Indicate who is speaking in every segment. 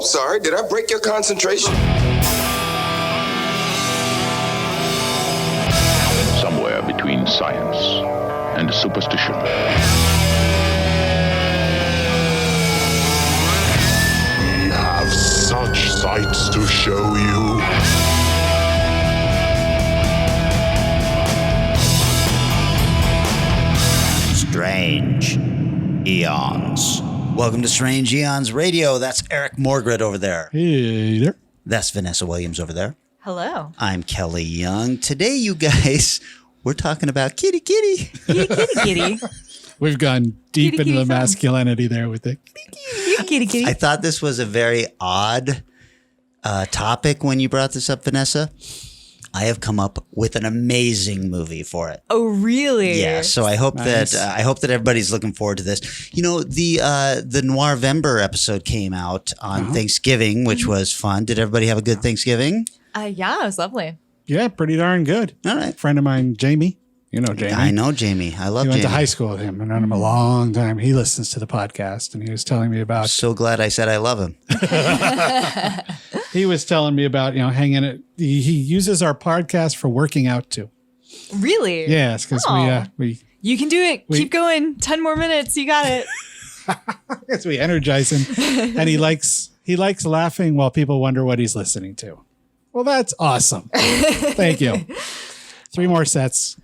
Speaker 1: sorry. Did I break your concentration?
Speaker 2: Somewhere between science and superstition.
Speaker 3: We have such sights to show you.
Speaker 4: Strange Aeons. Welcome to Strange Aeons Radio. That's Eric Morgret over there.
Speaker 5: Hey there.
Speaker 4: That's Vanessa Williams over there.
Speaker 6: Hello.
Speaker 4: I'm Kelly Young. Today, you guys, we're talking about kitty.
Speaker 6: Kitty, kitty, kitty.
Speaker 5: We've gone deep
Speaker 6: Kitty,
Speaker 5: into the
Speaker 6: kitty,
Speaker 5: masculinity there with it.
Speaker 6: Kitty, kitty.
Speaker 4: I thought this was a very odd topic when you brought this up, Vanessa. I have come up with an amazing movie for it.
Speaker 6: Oh, really?
Speaker 4: Yeah, so I hope
Speaker 5: Nice.
Speaker 4: that everybody's looking forward to this. You know, the Noirvember episode came out on Thanksgiving, which was fun. Did everybody have a good Thanksgiving?
Speaker 6: Yeah, it was lovely.
Speaker 5: Yeah, pretty darn good.
Speaker 4: All right.
Speaker 5: Friend of mine, Jamie. You know Jamie.
Speaker 4: I know Jamie. I love
Speaker 5: He
Speaker 4: Jamie.
Speaker 5: went to high school with him. I've known him a long time. He listens to the podcast, and he was telling me about.
Speaker 4: So glad I said I love him.
Speaker 5: He was telling me about hanging it. He uses our podcast for working out too.
Speaker 6: Really?
Speaker 5: Yes, because we
Speaker 6: You can do it. Keep going. 10 more minutes. You got it.
Speaker 5: because we energize him, and he likes laughing while people wonder what he's listening to. Well, that's awesome. Thank you. 3 more sets.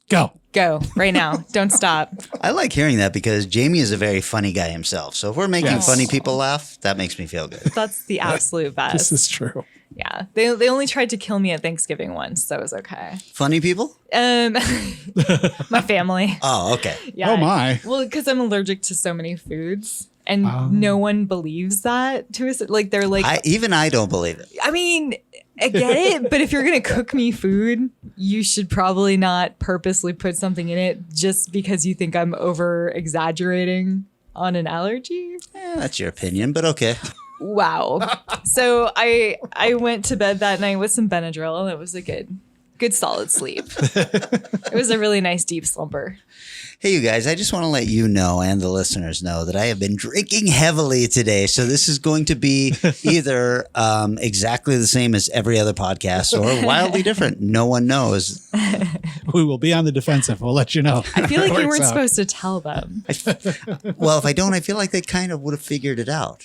Speaker 5: Go.
Speaker 6: Go right now. Don't stop.
Speaker 4: I like hearing that because Jamie is a very funny guy himself. So if we're making
Speaker 5: Yes.
Speaker 4: funny people laugh, that makes me feel good.
Speaker 6: That's the absolute best.
Speaker 5: This is true.
Speaker 6: Yeah. They only tried to kill me at Thanksgiving once, so it was okay.
Speaker 4: Funny people?
Speaker 6: My family.
Speaker 4: Oh, okay.
Speaker 6: Yeah.
Speaker 5: Oh, my.
Speaker 6: Well, because I'm allergic to so many foods. And no one believes that to us. Like they're like,
Speaker 4: I don't believe it.
Speaker 6: I mean, I get it, but if you're going to cook me food, you should probably not purposely put something in it just because you think I'm over exaggerating on an allergy.
Speaker 4: That's your opinion, but okay.
Speaker 6: Wow. So I went to bed that night with some Benadryl, and it was a good solid sleep. It was a really nice deep slumber.
Speaker 4: Hey, you guys, I just want to let you know and the listeners know that I have been drinking heavily today. So this is going to be either exactly the same as every other podcast or wildly different. No one knows.
Speaker 5: We will be on the defensive. We'll let you know.
Speaker 6: I feel like you
Speaker 5: Works
Speaker 6: weren't
Speaker 5: out.
Speaker 6: supposed to tell them.
Speaker 4: Well, if I don't, I feel like they kind of would have figured it out.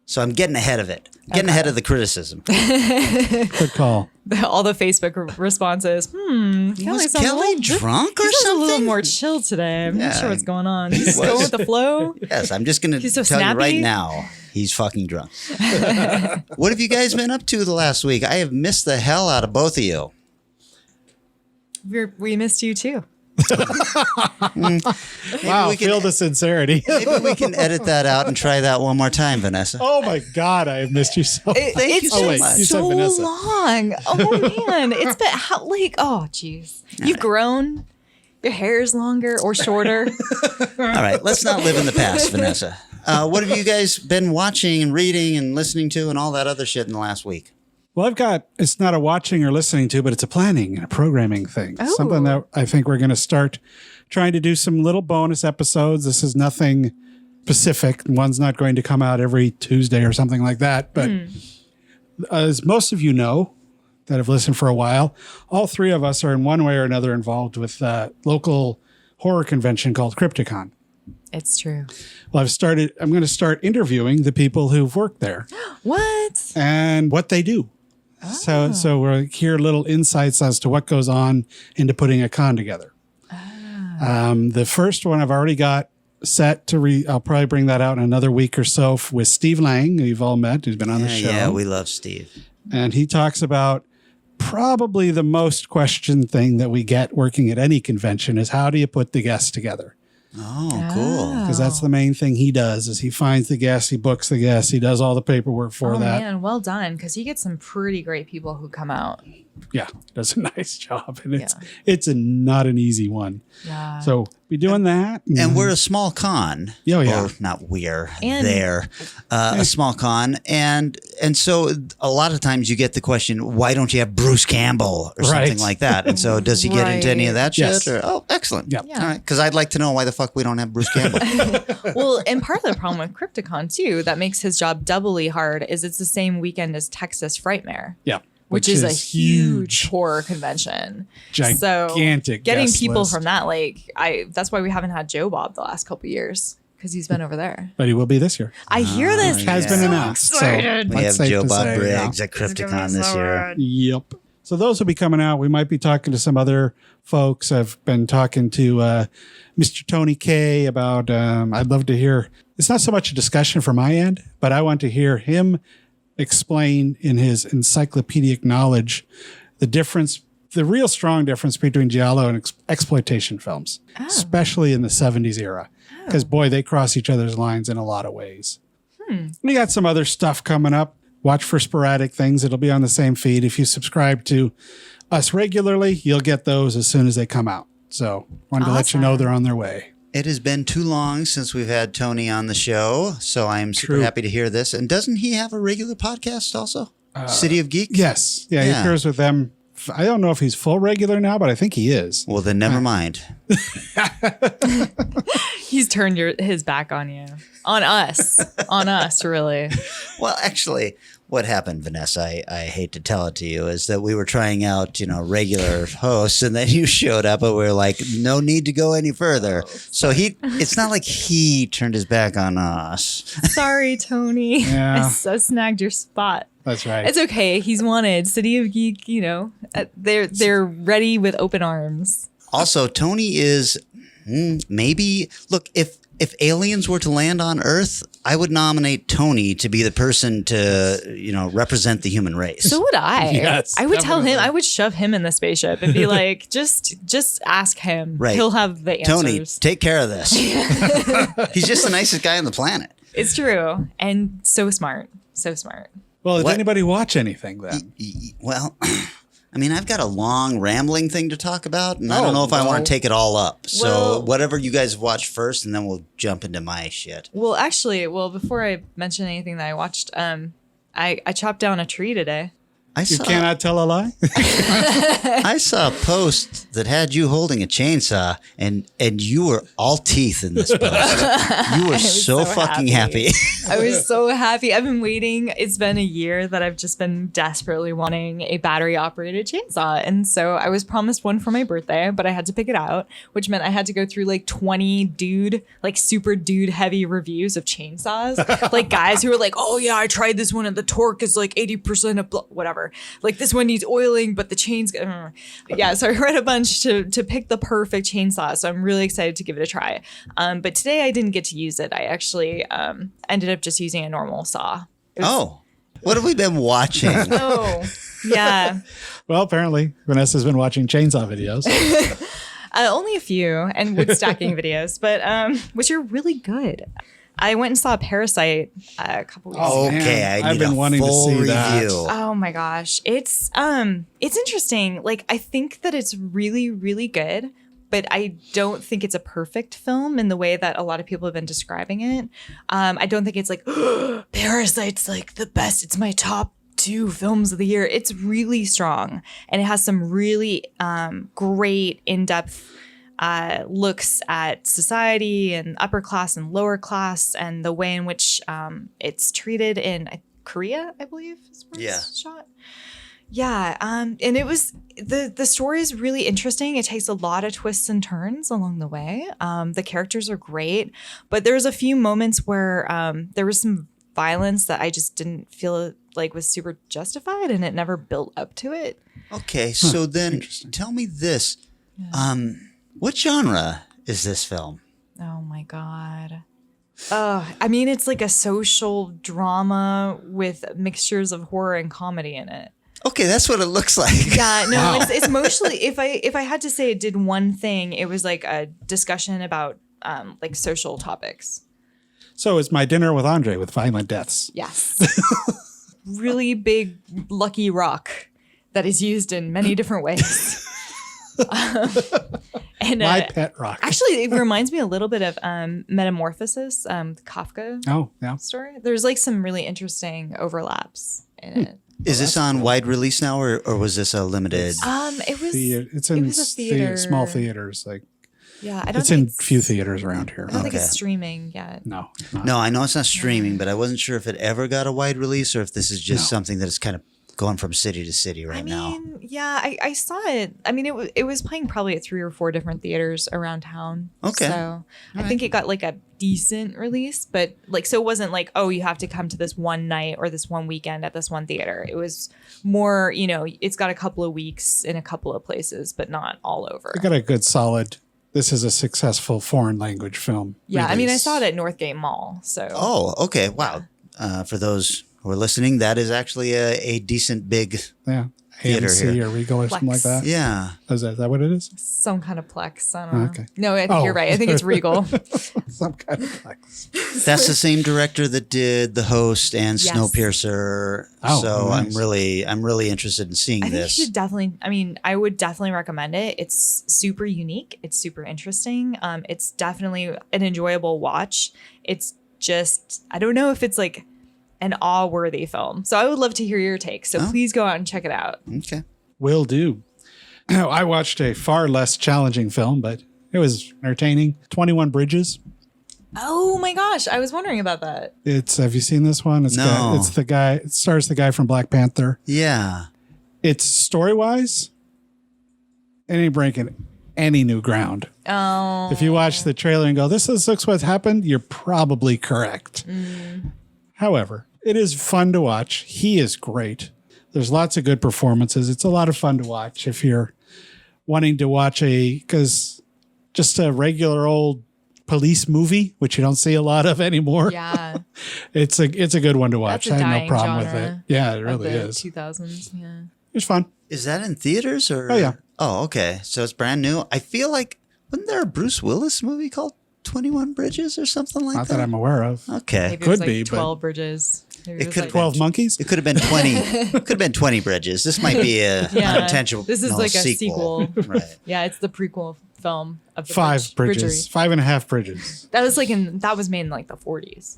Speaker 4: So I'm getting ahead of it. Getting ahead of the criticism.
Speaker 5: Good call.
Speaker 6: All the Facebook responses.
Speaker 4: Was Kelly drunk or
Speaker 6: He's a little
Speaker 4: something?
Speaker 6: more chill today. I'm
Speaker 4: Yeah.
Speaker 6: not sure what's going on. He's going with the flow.
Speaker 4: Yes, I'm just going to
Speaker 6: He's so
Speaker 4: tell you right
Speaker 6: snappy.
Speaker 4: now, he's fucking drunk. What have you guys been up to the last week? I have missed the hell out of both of you.
Speaker 6: We missed you too.
Speaker 5: Wow,
Speaker 4: we can-
Speaker 5: feel the sincerity.
Speaker 4: Maybe we can edit that out and try that one more time, Vanessa.
Speaker 5: Oh my God, I have missed you so.
Speaker 4: Thank you
Speaker 6: It's
Speaker 4: so
Speaker 5: wait,
Speaker 4: much.
Speaker 5: you said
Speaker 6: so
Speaker 5: Vanessa.
Speaker 6: long. Oh man, it's been oh jeez. You've grown. Your hair is longer or shorter.
Speaker 4: All right, let's not live in the past, Vanessa. What have you guys been watching and reading and listening to and all that other shit in the last week?
Speaker 5: Well, it's not a watching or listening to, but it's a planning and a programming thing.
Speaker 6: Oh.
Speaker 5: Something that I think we're going to start trying to do some little bonus episodes. This is nothing specific. One's not going to come out every Tuesday or something like that. But as most of you know that have listened for a while, all 3 of us are in one way or another involved with a local horror convention called Crypticon.
Speaker 6: It's true.
Speaker 5: Well, I'm going to start interviewing the people who've worked there
Speaker 6: What?
Speaker 5: and what they do. So we'll hear little insights as to what goes on into putting a con together. The first one I've already got set to I'll probably bring that out in another week or so with Steve Lang, who you've all met, who's been on the show.
Speaker 4: Yeah, we love Steve.
Speaker 5: And he talks about probably the most questioned thing that we get working at any convention is how do you put the guests together?
Speaker 4: Oh, cool.
Speaker 5: Because that's the main thing he does is he finds the guests, he books the guests, he does all the paperwork for
Speaker 6: Oh
Speaker 5: that.
Speaker 6: man, well done. Because you get some pretty great people who come out.
Speaker 5: yeah, does a nice job, and
Speaker 6: Yeah.
Speaker 5: it's not an easy one.
Speaker 6: Yeah.
Speaker 5: So be doing that,
Speaker 4: And we're a small con.
Speaker 5: Oh, yeah.
Speaker 4: Or not we're,
Speaker 6: And-
Speaker 4: they're a small con. And so a lot of times you get the question, why don't you have Bruce Campbell or something
Speaker 5: Right.
Speaker 4: like that? And so does he get into any of that
Speaker 5: Yes.
Speaker 4: shit? Or, oh, excellent.
Speaker 5: Yep.
Speaker 6: Yeah.
Speaker 4: All right. Because I'd like to know why the fuck we don't have Bruce Campbell.
Speaker 6: Well, and part of the problem with Crypticon too, that makes his job doubly hard, is it's the same weekend as Texas Frightmare,
Speaker 5: yeah,
Speaker 6: which is a huge horror convention.
Speaker 5: Gigantic
Speaker 6: So getting
Speaker 5: guest
Speaker 6: people
Speaker 5: list.
Speaker 6: from that, like, that's why we haven't had Joe Bob the last couple of years, because he's been over there.
Speaker 5: but he will be this year.
Speaker 6: I hear this.
Speaker 5: Has been
Speaker 6: So
Speaker 5: announced.
Speaker 6: excited.
Speaker 5: So
Speaker 4: We have
Speaker 5: that's safe
Speaker 4: Joe
Speaker 5: to
Speaker 4: Bob
Speaker 5: say, yeah.
Speaker 4: Briggs at Crypticon this year.
Speaker 5: Yep. So those will be coming out. We might be talking to some other folks. I've been talking to Mr. Tony K about, I'd love to hear, it's not so much a discussion from my end, but I want to hear him explain in his encyclopedic knowledge the real strong difference between giallo and exploitation films, especially in the 70s era. Because, boy, they cross each other's lines in a lot of ways. We got some other stuff coming up. Watch for sporadic things. It'll be on the same feed. If you subscribe to us regularly, you'll get those as soon as they come out. So wanted to let you know they're on their way.
Speaker 4: It has been too long since we've had Tony on the show. So I'm super
Speaker 5: True.
Speaker 4: happy to hear this. And doesn't he have a regular podcast also? City of Geek?
Speaker 5: Yes. Yeah, he
Speaker 4: Yeah.
Speaker 5: appears with them. I don't know if he's full regular now, but I think he is.
Speaker 4: Well, then never mind.
Speaker 6: He's turned his back on you, on us, really.
Speaker 4: Well, actually, what happened, Vanessa, I hate to tell it to you, is that we were trying out, regular hosts, and then you showed up and we were like, no need to go any further. So it's not like he turned his back on us.
Speaker 6: Sorry, Tony.
Speaker 5: Yeah.
Speaker 6: I snagged your spot.
Speaker 5: That's right.
Speaker 6: It's okay. He's wanted. City of Geek, they're ready with open arms.
Speaker 4: Also, Tony is maybe, look, if aliens were to land on Earth, I would nominate Tony to be the person to, represent the human race.
Speaker 6: So would I.
Speaker 5: Yes,
Speaker 6: I would tell him.
Speaker 5: definitely.
Speaker 6: I would shove him in the spaceship and be like, just ask him.
Speaker 4: Right.
Speaker 6: He'll have the
Speaker 4: Tony,
Speaker 6: answers.
Speaker 4: take care of this. He's just the nicest guy on the planet.
Speaker 6: It's true, and so smart. So smart.
Speaker 5: Well, did
Speaker 4: What?
Speaker 5: anybody watch anything then?
Speaker 4: Well, I mean, I've got a long rambling thing to talk about, and I don't know if I
Speaker 5: well.
Speaker 4: want to take it all up. So
Speaker 6: Well-
Speaker 4: whatever you guys watch first, and then we'll jump into my shit.
Speaker 6: Well, actually, before I mention anything that I watched, I chopped down a tree today.
Speaker 4: I
Speaker 5: You
Speaker 4: saw,
Speaker 5: cannot tell a lie?
Speaker 4: I saw a post that had you holding a chainsaw, and you were all teeth in this post. You were so
Speaker 6: so
Speaker 4: fucking
Speaker 6: happy.
Speaker 4: happy.
Speaker 6: I was so happy. I've been waiting. It's been a year that I've just been desperately wanting a battery operated chainsaw. And so I was promised one for my birthday, but I had to pick it out, which meant I had to go through like 20 super dude heavy reviews of chainsaws. Like guys who were like, oh yeah, I tried this one and the torque is like 80% of whatever. Like this one needs oiling, but the chain's yeah. So I read a bunch to pick the perfect chainsaw. So I'm really excited to give it a try. But today I didn't get to use it. I actually ended up just using a normal saw.
Speaker 4: Oh, what have we been watching?
Speaker 6: Oh, yeah.
Speaker 5: Well, apparently Vanessa's been watching chainsaw videos.
Speaker 6: Only a few and wood stacking videos, but which are really good. I went and saw Parasite a couple weeks ago.
Speaker 4: Okay,
Speaker 5: Man,
Speaker 4: I
Speaker 5: I've
Speaker 4: need
Speaker 5: been
Speaker 4: a
Speaker 5: wanting to
Speaker 4: full
Speaker 5: see that.
Speaker 4: review.
Speaker 6: Oh my gosh. It's interesting. Like I think that it's really, really good, but I don't think it's a perfect film in the way that a lot of people have been describing it. I don't think it's like Parasite's like the best. It's my top 2 films of the year. It's really strong and it has some really great in-depth looks at society and upper class and lower class and the way in which it's treated in Korea, I believe is where it's shot. Yeah, and it was the story is really interesting. It takes a lot of twists and turns along the way. The characters are great, but there's a few moments where there was some violence that I just didn't feel like was super justified, and it never built up to it.
Speaker 4: Okay, so then tell me this. What genre is this film?
Speaker 6: Oh my God. I mean, it's like a social drama with mixtures of horror and comedy in it.
Speaker 4: Okay, that's what it looks like.
Speaker 6: Yeah, no, it's mostly if I had to say it did one thing, it was like a discussion about like social topics.
Speaker 5: So it's My Dinner with Andre with violent deaths.
Speaker 6: Yes. Really big lucky rock that is used in many different ways. And
Speaker 5: My pet rock.
Speaker 6: actually, it reminds me a little bit of Metamorphosis, the Kafka
Speaker 5: Oh, yeah.
Speaker 6: story. There's like some really interesting overlaps in it.
Speaker 4: Is this on wide release now, or was this a limited?
Speaker 6: It was.
Speaker 5: It's in
Speaker 6: it was a theater.
Speaker 5: small theaters. Like
Speaker 6: Yeah, I don't.
Speaker 5: it's
Speaker 6: think
Speaker 5: in
Speaker 6: it's,
Speaker 5: few theaters around here.
Speaker 6: I don't think
Speaker 4: Okay.
Speaker 6: it's streaming yet.
Speaker 5: No, not.
Speaker 4: No, I know it's not streaming, but I wasn't sure if it ever got a wide release or if this is just something that is kind of going from city to city right now.
Speaker 6: Yeah, I saw it. I mean, it was playing probably at 3 or 4 different theaters around town.
Speaker 4: Okay.
Speaker 6: So I think it got like a decent release, but like, so it wasn't like, oh, you have to come to this one night or this one weekend at this one theater. It was more, it's got a couple of weeks in a couple of places, but not all over.
Speaker 5: I got a good solid. This is a successful foreign language film.
Speaker 6: Yeah, I mean, I
Speaker 5: release.
Speaker 6: saw it at Northgate Mall. So
Speaker 4: Oh, okay. Wow. For those who are listening, that is actually a decent big.
Speaker 5: Yeah,
Speaker 4: Theater
Speaker 5: AMC
Speaker 4: here.
Speaker 5: or Regal or something like
Speaker 6: Plex.
Speaker 5: that.
Speaker 4: Yeah.
Speaker 5: Is that what it is?
Speaker 6: some kind of Plex. I don't know.
Speaker 5: Okay.
Speaker 6: No, I think
Speaker 5: Oh.
Speaker 6: you're right. I think it's Regal.
Speaker 5: Some kind of Plex.
Speaker 4: That's the same director that did The Host and
Speaker 6: Yes.
Speaker 4: Snowpiercer.
Speaker 5: Oh,
Speaker 4: so
Speaker 5: nice.
Speaker 4: I'm really interested in seeing
Speaker 6: I think
Speaker 4: this.
Speaker 6: you should definitely. I mean, I would definitely recommend it. It's super unique. It's super interesting. It's definitely an enjoyable watch. It's just I don't know if it's like an awe-worthy film. So I would love to hear your take. So please go out and check it out.
Speaker 4: Okay.
Speaker 5: Will do. I watched a far less challenging film, but it was entertaining. 21 Bridges.
Speaker 6: Oh my gosh, I was wondering about that.
Speaker 5: Have you seen this one?
Speaker 4: No.
Speaker 5: It stars the guy from Black Panther.
Speaker 4: Yeah.
Speaker 5: It's story-wise, it ain't breaking any new ground.
Speaker 6: Oh,
Speaker 5: If you watch the trailer and go, this looks what happened, you're probably correct. However, it is fun to watch. He is great. There's lots of good performances. It's a lot of fun to watch if you're wanting to watch because just a regular old police movie, which you don't see a lot of anymore.
Speaker 6: yeah.
Speaker 5: It's a good one to watch.
Speaker 6: That's a
Speaker 5: I had no
Speaker 6: dying
Speaker 5: problem with it.
Speaker 6: genre
Speaker 5: Yeah, it
Speaker 6: Of
Speaker 5: really
Speaker 6: the
Speaker 5: is.
Speaker 6: 2000s. Yeah.
Speaker 5: It's fun.
Speaker 4: Is that in theaters or?
Speaker 5: Oh, yeah.
Speaker 4: Oh, okay. So it's brand new. I feel like wasn't there a Bruce Willis movie called 21 Bridges or something like
Speaker 5: Not
Speaker 4: that?
Speaker 5: that I'm aware of.
Speaker 4: Okay.
Speaker 6: Maybe it was
Speaker 5: Could
Speaker 6: like
Speaker 5: be, but-
Speaker 6: 12 bridges. Maybe
Speaker 4: It
Speaker 6: was
Speaker 4: could
Speaker 6: like
Speaker 5: 12 monkeys?
Speaker 4: It could have been 20. Could have been 20 bridges. This might be a
Speaker 6: Yeah.
Speaker 4: unintentional.
Speaker 6: This is like a sequel.
Speaker 4: Right.
Speaker 6: Yeah, it's the prequel film of the
Speaker 5: 5 bridges.
Speaker 6: bridgery.
Speaker 5: 5.5 bridges.
Speaker 6: That was that was made in like the 40s.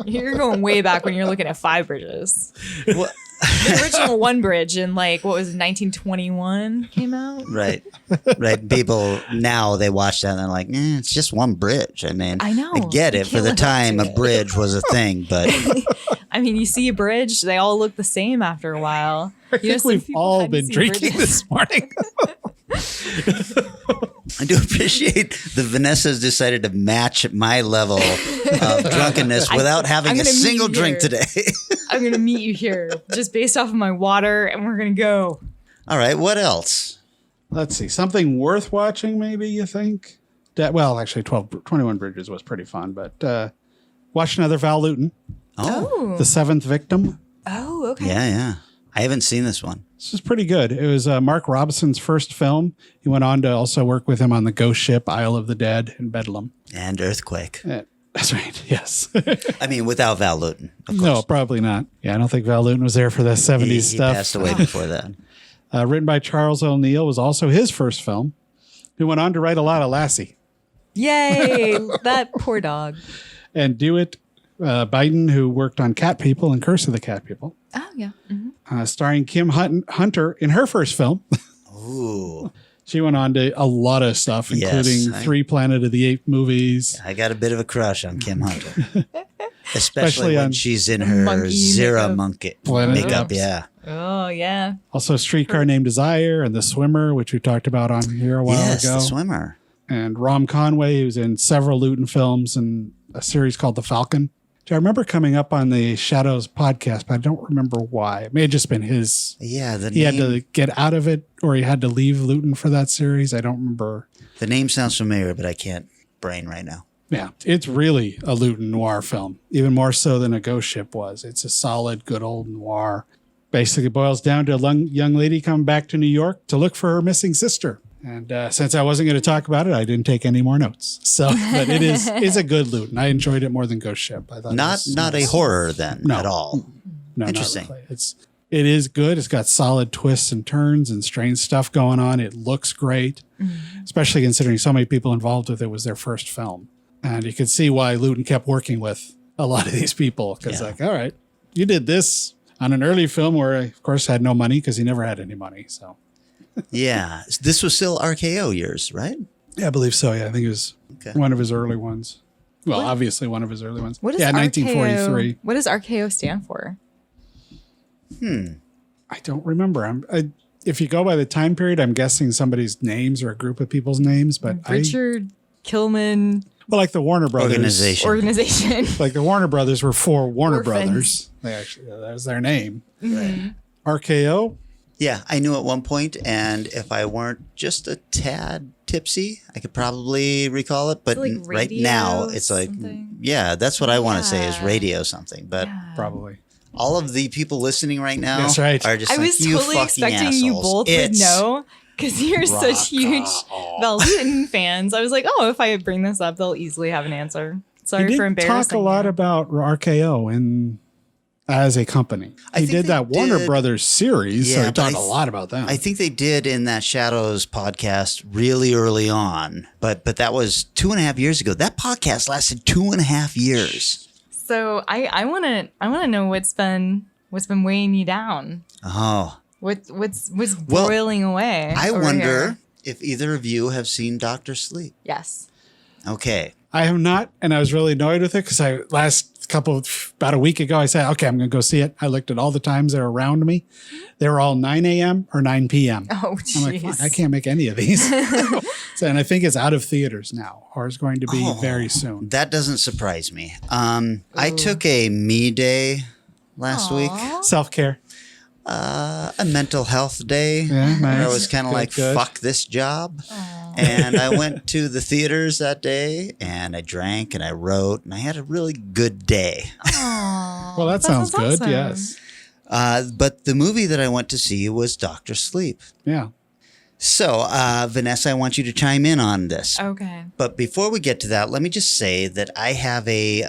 Speaker 6: You're going way back when you're looking at 5 bridges.
Speaker 4: What-
Speaker 6: The original 1 bridge in like what was it, 1921 came out.
Speaker 4: Right. Right. People now they watch that and they're like, it's just one bridge. I mean,
Speaker 6: I know.
Speaker 4: I get
Speaker 6: You
Speaker 4: it. For
Speaker 6: can't
Speaker 4: the
Speaker 6: live up
Speaker 4: time,
Speaker 6: to
Speaker 4: a
Speaker 6: it.
Speaker 4: bridge was a thing, but
Speaker 6: I mean, you see a bridge, they all look the same after a while.
Speaker 5: I think we've all been drinking this morning.
Speaker 4: I do appreciate that Vanessa's decided to match my level of drunkenness without having
Speaker 6: I'm
Speaker 4: a
Speaker 6: gonna meet
Speaker 4: single
Speaker 6: you
Speaker 4: drink
Speaker 6: here.
Speaker 4: today.
Speaker 6: I'm gonna meet you here just based off of my water, and we're gonna go.
Speaker 4: All right. What else?
Speaker 5: Let's see. Something worth watching, maybe, you think? Well, actually, 21 Bridges was pretty fun, but watch another Val Lewton,
Speaker 4: Oh,
Speaker 5: The Seventh Victim.
Speaker 6: Oh, okay.
Speaker 4: yeah. I haven't seen this one.
Speaker 5: This is pretty good. It was Mark Robison's first film. He went on to also work with him on the ghost ship Isle of the Dead and Bedlam.
Speaker 4: And Earthquake.
Speaker 5: That's right. Yes.
Speaker 4: I mean, without Val Lewton, of course.
Speaker 5: No, probably not. Yeah, I don't think Val Lewton was there for the 70s
Speaker 4: He
Speaker 5: stuff.
Speaker 4: passed away before that.
Speaker 5: Written by Charles O'Neill, was also his first film. He went on to write a lot of Lassie.
Speaker 6: Yay! That poor dog.
Speaker 5: And Dewitt Biden, who worked on Cat People and Curse of the Cat People.
Speaker 6: Oh yeah. Mm-hmm.
Speaker 5: Starring Kim Hunter in her first film.
Speaker 4: Ooh,
Speaker 5: She went on to a lot of stuff,
Speaker 4: Yes,
Speaker 5: including 3 Planet of the Apes movies.
Speaker 4: I got a bit of a crush on Kim Hunter. Especially
Speaker 5: Especially
Speaker 4: when
Speaker 5: on
Speaker 4: she's in her
Speaker 6: monkey
Speaker 4: Zira
Speaker 6: makeup.
Speaker 4: monkey
Speaker 5: Planet of
Speaker 4: makeup.
Speaker 5: the Apes.
Speaker 4: Yeah.
Speaker 6: Oh yeah.
Speaker 5: Also, Streetcar Named Desire and The Swimmer, which we talked about on here a while
Speaker 4: Yes,
Speaker 5: ago.
Speaker 4: the swimmer.
Speaker 5: And Rom Conway, who's in several Lewton films and a series called The Falcon. Which I remember coming up on the Shadows podcast, but I don't remember why. It may have just been his.
Speaker 4: Yeah,
Speaker 5: He had to get out of it, or he had to leave Lewton for that series. I don't remember.
Speaker 4: the name sounds familiar, but I can't brain right now.
Speaker 5: Yeah, it's really a Lewton noir film, even more so than A Ghost Ship was. It's a solid, good old noir. Basically boils down to a young lady coming back to New York to look for her missing sister. And since I wasn't going to talk about it, I didn't take any more notes. So, but it's a good Lewton. I enjoyed it more than Ghost Ship. I thought
Speaker 4: Not a horror then
Speaker 5: No.
Speaker 4: at all.
Speaker 5: No,
Speaker 4: Interesting.
Speaker 5: Not really. It's It is good. It's got solid twists and turns and strange stuff going on. It looks great, especially considering so many people involved with it was their first film. And you can see why Lewton kept working with a lot of these people. Because like, all right, you did this on an early film where I, of course, had no money because he never had any money. So
Speaker 4: Yeah. This was still RKO years, right?
Speaker 5: yeah, I believe so. Yeah, I think it was
Speaker 4: Okay.
Speaker 5: one of his early ones. Well, obviously one of his early ones.
Speaker 6: What does
Speaker 5: yeah,
Speaker 6: RKO,
Speaker 5: 1943.
Speaker 6: What does RKO stand for?
Speaker 5: I don't remember. If you go by the time period, I'm guessing somebody's names or a group of people's names. But
Speaker 6: Richard Killman
Speaker 5: well, like the Warner Brothers
Speaker 6: organization.
Speaker 5: like the Warner Brothers were for Warner
Speaker 6: Orphans.
Speaker 5: Brothers. They actually that was their name.
Speaker 6: Mm-hmm.
Speaker 5: RKO.
Speaker 4: Yeah, I knew at one point, and if I weren't just a tad tipsy, I could probably recall it. But
Speaker 6: Like
Speaker 4: right
Speaker 6: radio
Speaker 4: now, it's like,
Speaker 6: something?
Speaker 4: yeah, that's what I want to say is
Speaker 6: Yeah.
Speaker 4: radio something. But
Speaker 5: Probably.
Speaker 4: all of the people listening right now
Speaker 5: That's right.
Speaker 4: are just
Speaker 6: I
Speaker 4: like,
Speaker 6: was
Speaker 4: you
Speaker 6: totally
Speaker 4: fucking
Speaker 6: expecting you
Speaker 4: assholes.
Speaker 6: both would know because you're such huge Val Lewton fans. I was like, oh, if I bring this up, they'll easily have an answer. Sorry
Speaker 5: He
Speaker 6: for
Speaker 5: did
Speaker 6: embarrassing
Speaker 5: talk a lot
Speaker 6: you.
Speaker 5: about RKO as a company.
Speaker 4: I
Speaker 5: He
Speaker 4: think
Speaker 5: did
Speaker 4: they
Speaker 5: that Warner
Speaker 4: did-
Speaker 5: Brothers series, so
Speaker 4: Yeah,
Speaker 5: he
Speaker 4: but
Speaker 5: talked a lot about them.
Speaker 4: I think they did in that Shadows podcast really early on, but that was 2.5 years ago. That podcast lasted 2.5 years.
Speaker 6: So I wanna know what's been weighing you down.
Speaker 4: Oh,
Speaker 6: What's
Speaker 4: Well,
Speaker 6: boiling away?
Speaker 4: I
Speaker 6: over
Speaker 4: wonder
Speaker 6: here?
Speaker 4: if either of you have seen Dr. Sleep.
Speaker 6: Yes.
Speaker 4: Okay.
Speaker 5: I have not, and I was really annoyed with it because about a week ago, I said, okay, I'm going to go see it. I looked at all the times that are around me. They were all 9 a.m. or 9 p.m.
Speaker 6: Oh,
Speaker 5: I'm like,
Speaker 6: jeez.
Speaker 5: fuck, I can't make any of these. And I think it's out of theaters now, or is going to be very soon.
Speaker 4: That doesn't surprise me. I took a me day last week,
Speaker 5: Self-care.
Speaker 4: a mental health day.
Speaker 5: Yeah,
Speaker 4: Where I
Speaker 5: nice.
Speaker 4: was kind of
Speaker 5: Good,
Speaker 4: like,
Speaker 5: good.
Speaker 4: fuck this job. And I went to the theaters that day and I drank and I wrote and I had a really good day.
Speaker 5: Well, that sounds good.
Speaker 6: awesome.
Speaker 5: Yes.
Speaker 4: But the movie that I went to see was Dr. Sleep.
Speaker 5: Yeah.
Speaker 4: So, Vanessa, I want you to chime in on this.
Speaker 6: Okay.
Speaker 4: But before we get to that, let me just say that I have a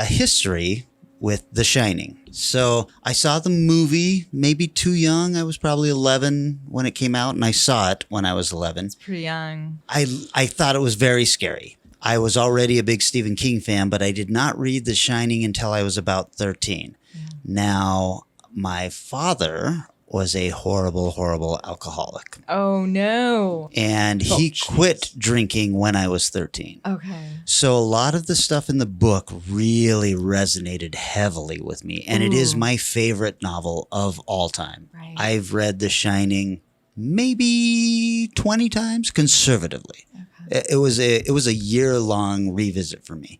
Speaker 4: history with The Shining. So I saw the movie maybe too young. I was probably 11 when it came out, and I saw it when I was 11.
Speaker 6: Pretty young.
Speaker 4: I thought it was very scary. I was already a big Stephen King fan, but I did not read The Shining until I was about 13. Now, my father was a horrible, horrible alcoholic.
Speaker 6: Oh no.
Speaker 4: And he quit drinking when I was 13.
Speaker 6: Okay.
Speaker 4: So a lot of the stuff in the book really resonated heavily with me. And it is my favorite novel of all time.
Speaker 6: Right.
Speaker 4: I've read The Shining maybe 20 times conservatively. It was a year-long revisit for me.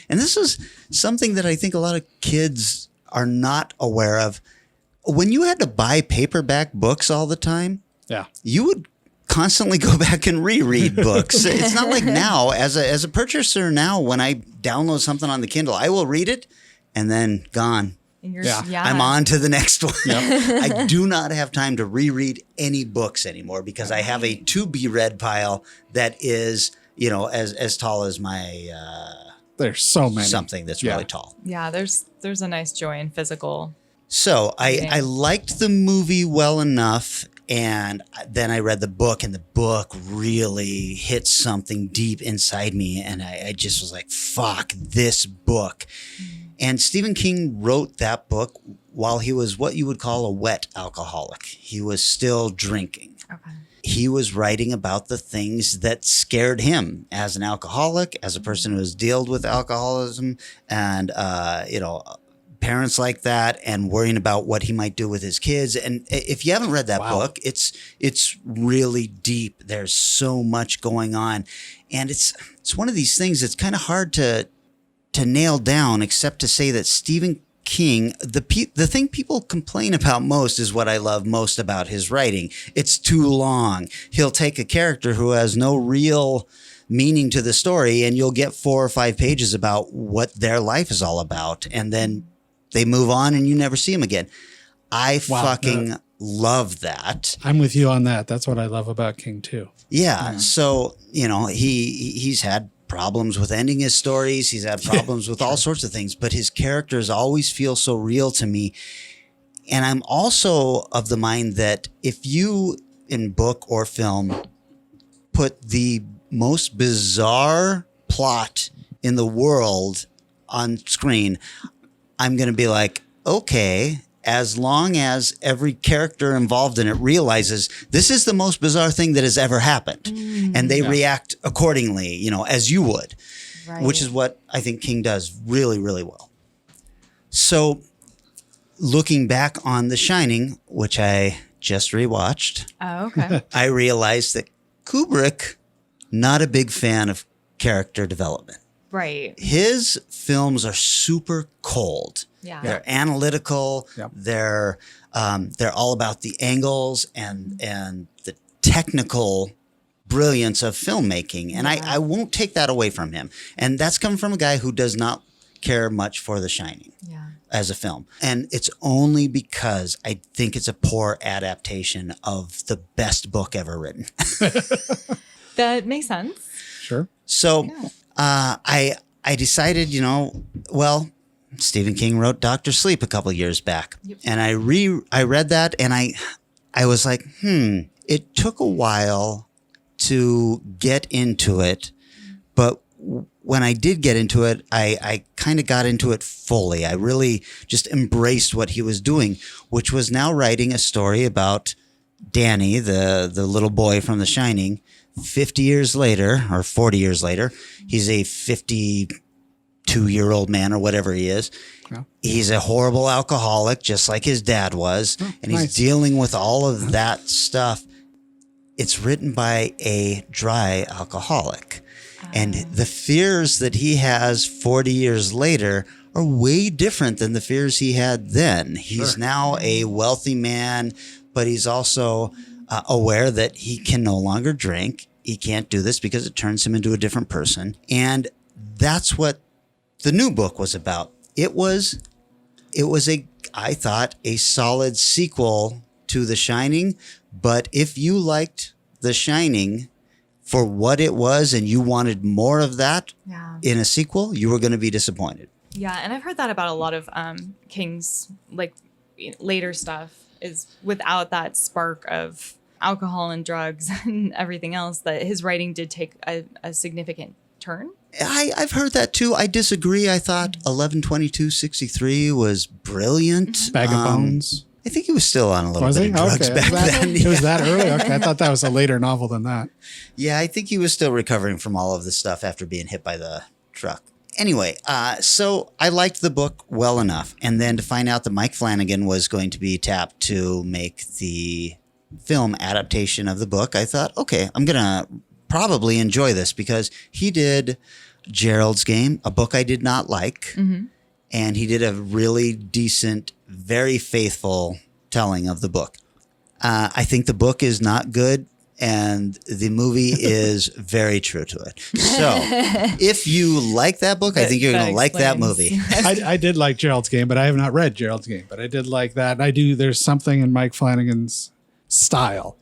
Speaker 4: And this is something that I think a lot of kids are not aware of. When you had to buy paperback books all the time,
Speaker 5: Yeah.
Speaker 4: you would constantly go back and reread books. It's not like now, as a purchaser now, when I download something on the Kindle, I will read it and then gone.
Speaker 6: And you're,
Speaker 5: Yeah.
Speaker 4: I'm on to the next one. I do not have time to reread any books anymore because I have a to be read pile that is, as tall as my
Speaker 5: There's so many.
Speaker 4: something that's
Speaker 5: Yeah.
Speaker 4: really tall.
Speaker 6: Yeah, there's a nice joy in physical.
Speaker 4: So I liked the movie well enough, and then I read the book, and the book really hit something deep inside me, and I just was like, fuck this book. And Stephen King wrote that book while he was what you would call a wet alcoholic. He was still drinking.
Speaker 6: Okay.
Speaker 4: He was writing about the things that scared him as an alcoholic, as a person who has dealt with alcoholism, and parents like that, and worrying about what he might do with his kids. And if you haven't read that book, it's really deep. There's so much going on, and it's one of these things that's kind of hard to nail down, except to say that Stephen King, the thing people complain about most is what I love most about his writing. It's too long. He'll take a character who has no real meaning to the story, and you'll get 4 or 5 pages about what their life is all about, and then they move on and you never see them again. I fucking love that.
Speaker 5: I'm with you on that. That's what I love about King too.
Speaker 4: Yeah. So, he's had problems with ending his stories. He's had problems with all sorts of things, but his characters always feel so real to me. And I'm also of the mind that if you, in book or film, put the most bizarre plot in the world on screen, I'm going to be like, okay, as long as every character involved in it realizes this is the most bizarre thing that has ever happened. And they react accordingly, you know, as you would, which is what I think King does really, really well. So looking back on The Shining, which I just rewatched,
Speaker 6: Oh, okay.
Speaker 4: I realized that Kubrick, not a big fan of character development.
Speaker 6: Right.
Speaker 4: His films are super cold.
Speaker 6: Yeah.
Speaker 4: They're analytical.
Speaker 5: Yep.
Speaker 4: They're all about the angles and the technical brilliance of filmmaking. And I won't take that away from him. And that's coming from a guy who does not care much for The Shining as a film. And it's only because I think it's a poor adaptation of the best book ever written.
Speaker 6: That makes sense.
Speaker 5: Sure.
Speaker 4: So I decided, you know, well, Stephen King wrote Dr. Sleep a couple of years back. Yep. And I read that and I was like, it took a while to get into it, but when I did get into it, I kind of got into it fully. I really just embraced what he was doing, which was now writing a story about Danny, the little boy from The Shining, 50 years later or 40 years later. He's a 52-year-old man or whatever he is. Yeah. He's a horrible alcoholic, just like his dad was. Oh, and he's dealing with all of that stuff. It's written by a dry alcoholic. And the fears that he has 40 years later are way different than the fears he had then. He's now a wealthy man, but he's also aware that he can no longer drink. He can't do this because it turns him into a different person. And that's what the new book was about. It was I thought, a solid sequel to The Shining. But if you liked The Shining for what it was and you wanted more of that in a sequel, you were going to be disappointed.
Speaker 6: Yeah, and I've heard that about a lot of King's like later stuff, is without that spark of alcohol and drugs and everything else, that his writing did take a significant turn.
Speaker 4: I've heard that too. I disagree. I thought 11/22/63 was brilliant.
Speaker 5: Bag of Bones.
Speaker 4: I think he was still on a little bit of drugs back then.
Speaker 5: It was that early? Okay, I thought that was a later novel than that.
Speaker 4: Yeah, I think he was still recovering from all of this stuff after being hit by the truck. Anyway, so I liked the book well enough. And then to find out that Mike Flanagan was going to be tapped to make the film adaptation of the book, I thought, okay, I'm going to probably enjoy this, because he did Gerald's Game, a book I did not like. Mm-hmm. And he did a really decent, very faithful telling of the book. I think the book is not good, and the movie is very true to it. So if you like that book, I think you're going to like that movie.
Speaker 5: I did like Gerald's Game, but I have not read Gerald's Game, but I did like that. And there's something in Mike Flanagan's style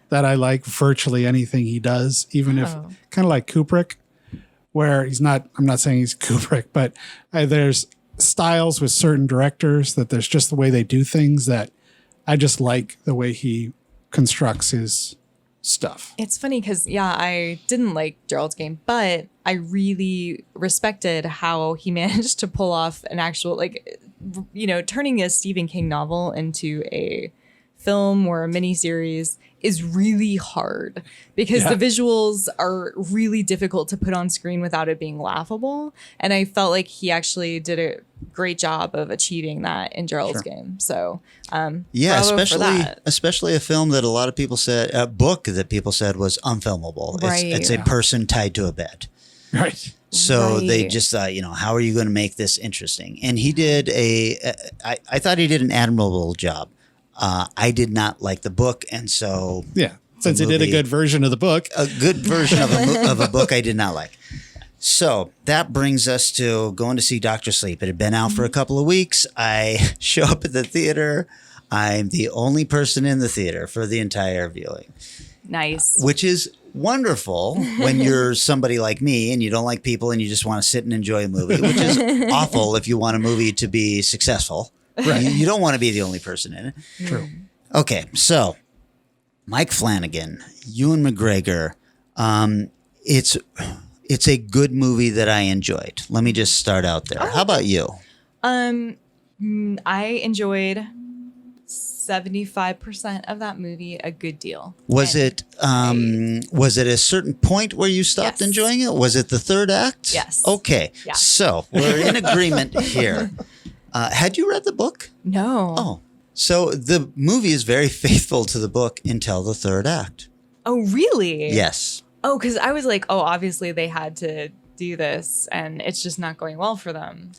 Speaker 5: that I like virtually anything he does, even if kind of like Kubrick, where I'm not saying he's Kubrick, but there's styles with certain directors that there's just the way they do things that I just like the way he constructs his stuff.
Speaker 6: It's funny because, I didn't like Gerald's Game, but I really respected how he managed to pull off an actual, turning a Stephen King novel into a film or a miniseries is really hard, because the visuals are really difficult to put on screen without it being laughable. And I felt like he actually did a great job of achieving that in Gerald's Game. So,
Speaker 4: especially a film that a lot of people said, a book that people said was unfilmable. It's a person tied to a bed.
Speaker 5: Right.
Speaker 4: So they just thought, how are you going to make this interesting? And he did I thought he did an admirable job. I did not like the book, and so
Speaker 5: since he did a good version of the book,
Speaker 4: a good version of a book I did not like. So that brings us to going to see Dr. Sleep. It had been out for a couple of weeks. I show up at the theater. I'm the only person in the theater for the entire viewing.
Speaker 6: Nice.
Speaker 4: Which is wonderful when you're somebody like me and you don't like people and you just want to sit and enjoy a movie, which is awful if you want a movie to be successful. Right. You don't want to be the only person in it.
Speaker 5: True.
Speaker 4: Okay, so Mike Flanagan, Ewan McGregor. It's a good movie that I enjoyed. Let me just start out there. How about you?
Speaker 6: I enjoyed 75% of that movie a good deal.
Speaker 4: Was it a certain point where you stopped
Speaker 6: Yes.
Speaker 4: enjoying it? Was it the third act?
Speaker 6: Yes.
Speaker 4: Okay.
Speaker 6: Yeah.
Speaker 4: So we're in agreement here. Had you read the book?
Speaker 6: No.
Speaker 4: Oh. So the movie is very faithful to the book until the third act.
Speaker 6: Oh, really?
Speaker 4: Yes.
Speaker 6: Oh, because I was like, oh, obviously they had to do this and it's just not going well for them.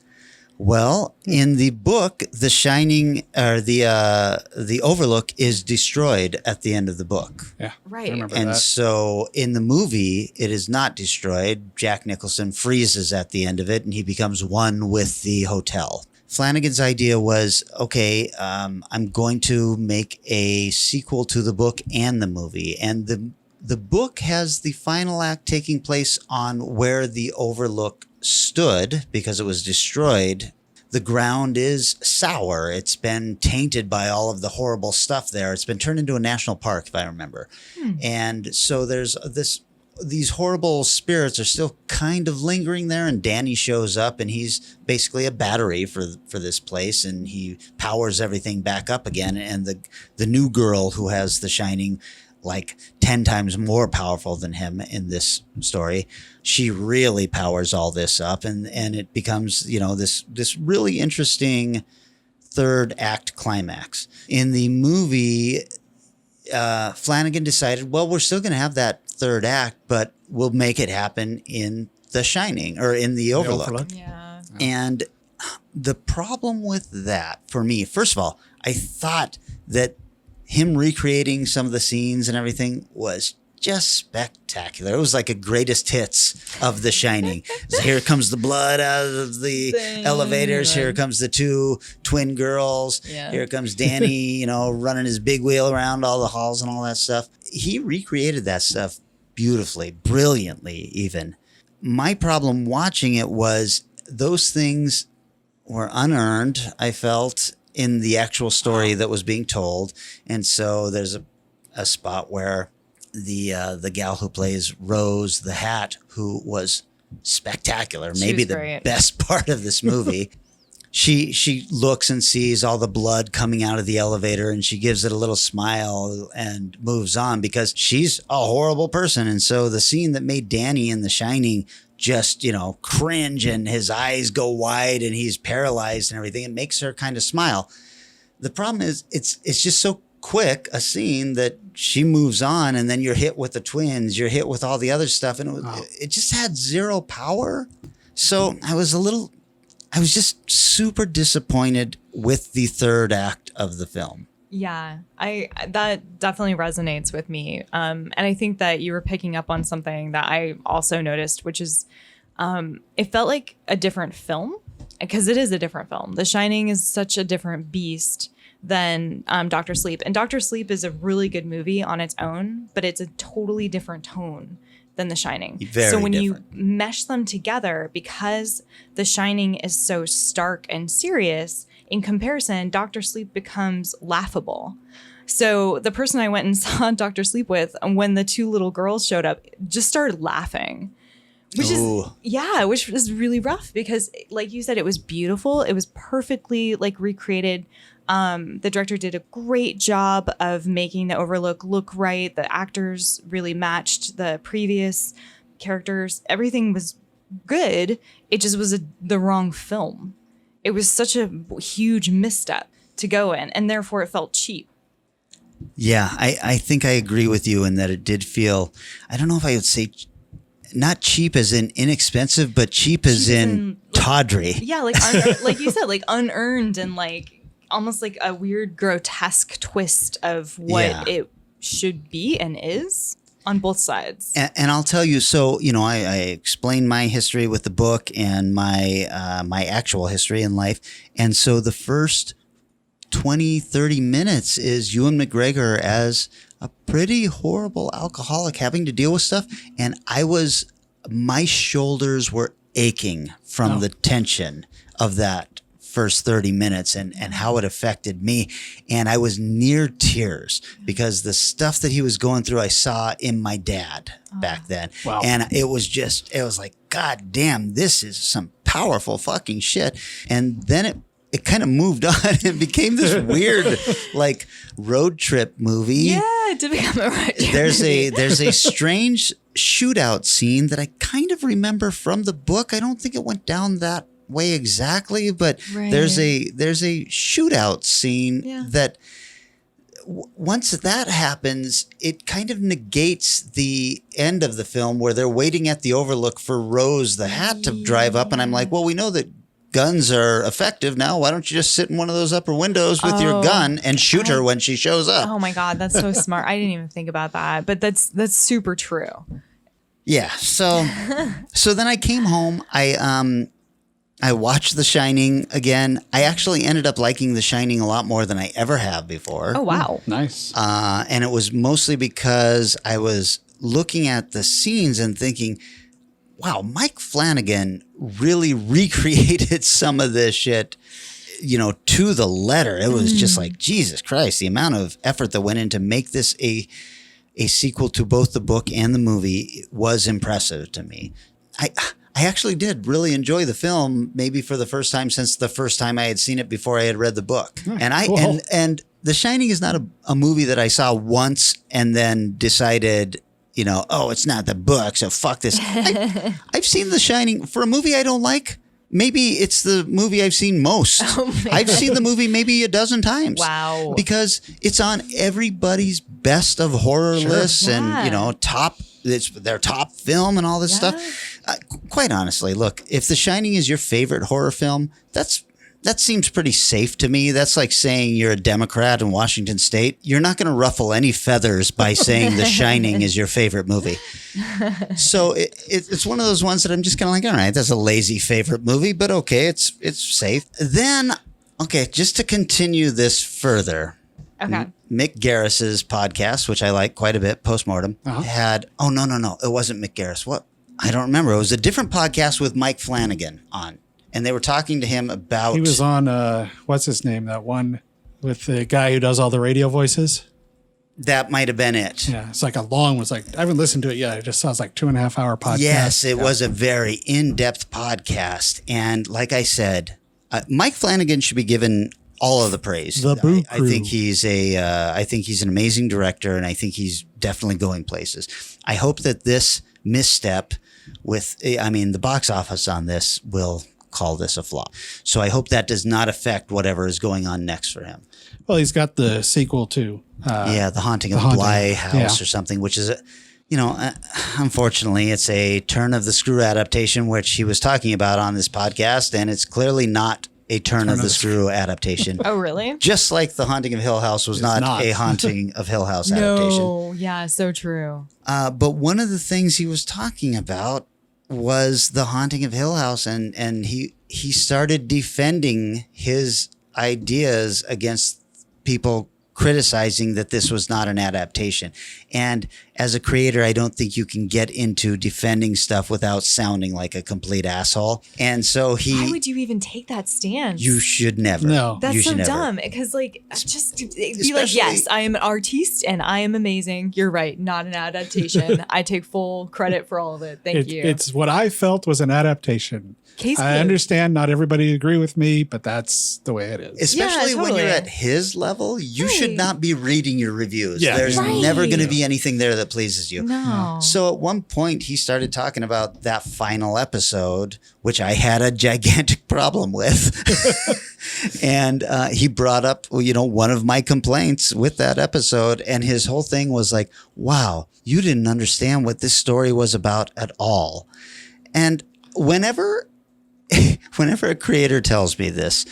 Speaker 4: Well, in the book, the Shining or the Overlook is destroyed at the end of the book.
Speaker 5: Yeah.
Speaker 6: Right.
Speaker 5: I remember
Speaker 4: And
Speaker 5: that.
Speaker 4: so in the movie, it is not destroyed. Jack Nicholson freezes at the end of it and he becomes one with the hotel. Flanagan's idea was, okay, I'm going to make a sequel to the book and the movie. And the book has the final act taking place on where the Overlook stood because it was destroyed. The ground is sour. It's been tainted by all of the horrible stuff there. It's been turned into a national park, if I remember. And so there's these horrible spirits are still kind of lingering there. And Danny shows up and he's basically a battery for this place. And he powers everything back up again. And the new girl who has the Shining, like 10 times more powerful than him in this story, she really powers all this up and it becomes, you know, this really interesting third act climax. In the movie, Flanagan decided, well, we're still going to have that third act, but we'll make it happen in The Shining or in the Overlook.
Speaker 6: Yeah.
Speaker 4: And the problem with that for me, first of all, I thought that him recreating some of the scenes and everything was just spectacular. It was like a greatest hits of The Shining. So here comes the blood out of the elevators. Here comes the two twin girls.
Speaker 6: Yeah.
Speaker 4: Here comes Danny, you know, running his big wheel around all the halls and all that stuff. He recreated that stuff beautifully, brilliantly even. My problem watching it was those things were unearned, I felt, in the actual story that was being told. And so there's a spot where the gal who plays Rose the Hat, who was spectacular, maybe
Speaker 6: was
Speaker 4: the
Speaker 6: great.
Speaker 4: best part of this movie, she looks and sees all the blood coming out of the elevator and she gives it a little smile and moves on because she's a horrible person. And so the scene that made Danny in The Shining just, you know, cringe and his eyes go wide and he's paralyzed and everything, it makes her kind of smile. The problem is it's just so quick a scene that she moves on and then you're hit with the twins, you're hit with all the other stuff, and it just had zero power. So I was just super disappointed with the third act of the film.
Speaker 6: Yeah, that definitely resonates with me. And I think that you were picking up on something that I also noticed, which is it felt like a different film because it is a different film. The Shining is such a different beast than Dr. Sleep. And Dr. Sleep is a really good movie on its own, but it's a totally different tone than The Shining.
Speaker 4: Very
Speaker 6: so when
Speaker 4: different.
Speaker 6: you mesh them together, because The Shining is so stark and serious, in comparison, Dr. Sleep becomes laughable. So the person I went and saw Dr. Sleep with, when the two little girls showed up, just started laughing. Which was really rough because, like you said, it was beautiful. It was perfectly like recreated. The director did a great job of making the Overlook look right. The actors really matched the previous characters. Everything was good. It just was the wrong film. It was such a huge misstep to go in, and therefore it felt cheap.
Speaker 4: Yeah, I think I agree with you in that it did feel, I don't know if I would say not cheap as in inexpensive, but cheap as in tawdry.
Speaker 6: Yeah, like like you said, like unearned and like almost like a weird grotesque twist of what it should be and is on both sides.
Speaker 4: And I'll tell you, so, you know, I explained my history with the book and my actual history in life. And so the first 20, 30 minutes is Ewan McGregor as a pretty horrible alcoholic having to deal with stuff. And my shoulders were aching from the tension of that first 30 minutes and how it affected me. And I was near tears because the stuff that he was going through, I saw in my dad back then.
Speaker 5: Wow.
Speaker 4: And it was like, God damn, this is some powerful fucking shit. And then it kind of moved on and became this weird like road trip movie.
Speaker 6: Yeah, to become a road trip
Speaker 4: There's
Speaker 6: movie.
Speaker 4: a strange shootout scene that I kind of remember from the book. I don't think it went down that way exactly, but
Speaker 6: Right.
Speaker 4: there's a shootout scene
Speaker 6: Yeah.
Speaker 4: that once that happens, it kind of negates the end of the film where they're waiting at the overlook for Rose the Hat to drive up. And I'm like, well, we know that guns are effective now. Why don't you just sit in one of those upper windows with your gun and shoot her when she shows up?
Speaker 6: Oh my God, that's so smart. I didn't even think about that, but that's super true.
Speaker 4: Yeah. So then I came home. I watched The Shining again. I actually ended up liking The Shining a lot more than I ever have before.
Speaker 6: Oh wow.
Speaker 5: Nice.
Speaker 4: And it was mostly because I was looking at the scenes and thinking, wow, Mike Flanagan really recreated some of this shit, to the letter. It was just like, Jesus Christ, the amount of effort that went in to make this a sequel to both the book and the movie was impressive to me. I actually did really enjoy the film, maybe for the first time since the first time I had seen it before I had read the book.
Speaker 5: Cool.
Speaker 4: And The Shining is not a movie that I saw once and then decided, oh, it's not the book, so fuck this. I've seen The Shining for a movie I don't like. Maybe it's the movie I've seen most. I've seen the movie maybe a dozen times.
Speaker 6: Wow.
Speaker 4: Because it's on everybody's best of horror lists
Speaker 6: Yeah.
Speaker 4: and, it's their top film and all this stuff. Quite honestly, look, if The Shining is your favorite horror film, that seems pretty safe to me. That's like saying you're a Democrat in Washington State. You're not going to ruffle any feathers by saying The Shining is your favorite movie. So it's one of those ones that I'm just kind of like, all right, that's a lazy favorite movie, but okay, it's safe. Then, okay, just to continue this further.
Speaker 6: Okay.
Speaker 4: Mick Garris's podcast, which I like quite a bit, Postmortem, had, no, it wasn't Mick Garris. What? I don't remember. It was a different podcast with Mike Flanagan on. And they were talking to him about...
Speaker 5: He was on, what's his name? That one with the guy who does all the radio voices.
Speaker 4: That might have been it.
Speaker 5: Yeah, it's like a long one. It's like, I haven't listened to it yet. It just sounds like 2.5 hour podcast.
Speaker 4: Yes, it was a very in-depth podcast. And like I said, Mike Flanagan should be given all of the praise.
Speaker 5: The Boo
Speaker 4: I
Speaker 5: Crew.
Speaker 4: think he's I think he's an amazing director, and I think he's definitely going places. I hope that this misstep the box office on this will call this a flop. So I hope that does not affect whatever is going on next for him.
Speaker 5: Well, he's got the sequel too.
Speaker 4: The Haunting of
Speaker 5: Haunting,
Speaker 4: Bly House
Speaker 5: yeah.
Speaker 4: or something, which is unfortunately, it's a Turn of the Screw adaptation, which he was talking about on this podcast, and it's clearly not a Turn of the Screw adaptation.
Speaker 6: Oh really?
Speaker 4: Just like The Haunting of Hill House was not a Haunting of Hill House adaptation.
Speaker 6: No. Yeah. So true.
Speaker 4: But one of the things he was talking about was The Haunting of Hill House, and he started defending his ideas against people criticizing that this was not an adaptation. And as a creator, I don't think you can get into defending stuff without sounding like a complete asshole. And so
Speaker 6: Why would you even take that stance?
Speaker 4: you should never.
Speaker 5: No.
Speaker 6: That's
Speaker 4: you
Speaker 6: so
Speaker 4: should never.
Speaker 6: dumb. Because just be
Speaker 4: Especially-
Speaker 6: like, yes, I am an artiste and I am amazing. You're right, not an adaptation. I take full credit for all of it. Thank you.
Speaker 5: It's what I felt was an adaptation.
Speaker 6: Case
Speaker 5: I
Speaker 6: closed.
Speaker 5: understand not everybody agree with me, but that's the way it is.
Speaker 4: Especially when
Speaker 6: totally.
Speaker 4: you're at his level, you should
Speaker 6: Right.
Speaker 4: not be reading your reviews.
Speaker 5: Yeah.
Speaker 4: There's
Speaker 6: Right.
Speaker 4: never going to be anything there that pleases you.
Speaker 6: No.
Speaker 4: So at one point, he started talking about that final episode, which I had a gigantic problem with. And he brought up, one of my complaints with that episode. And his whole thing was like, wow, you didn't understand what this story was about at all. And whenever a creator tells me this,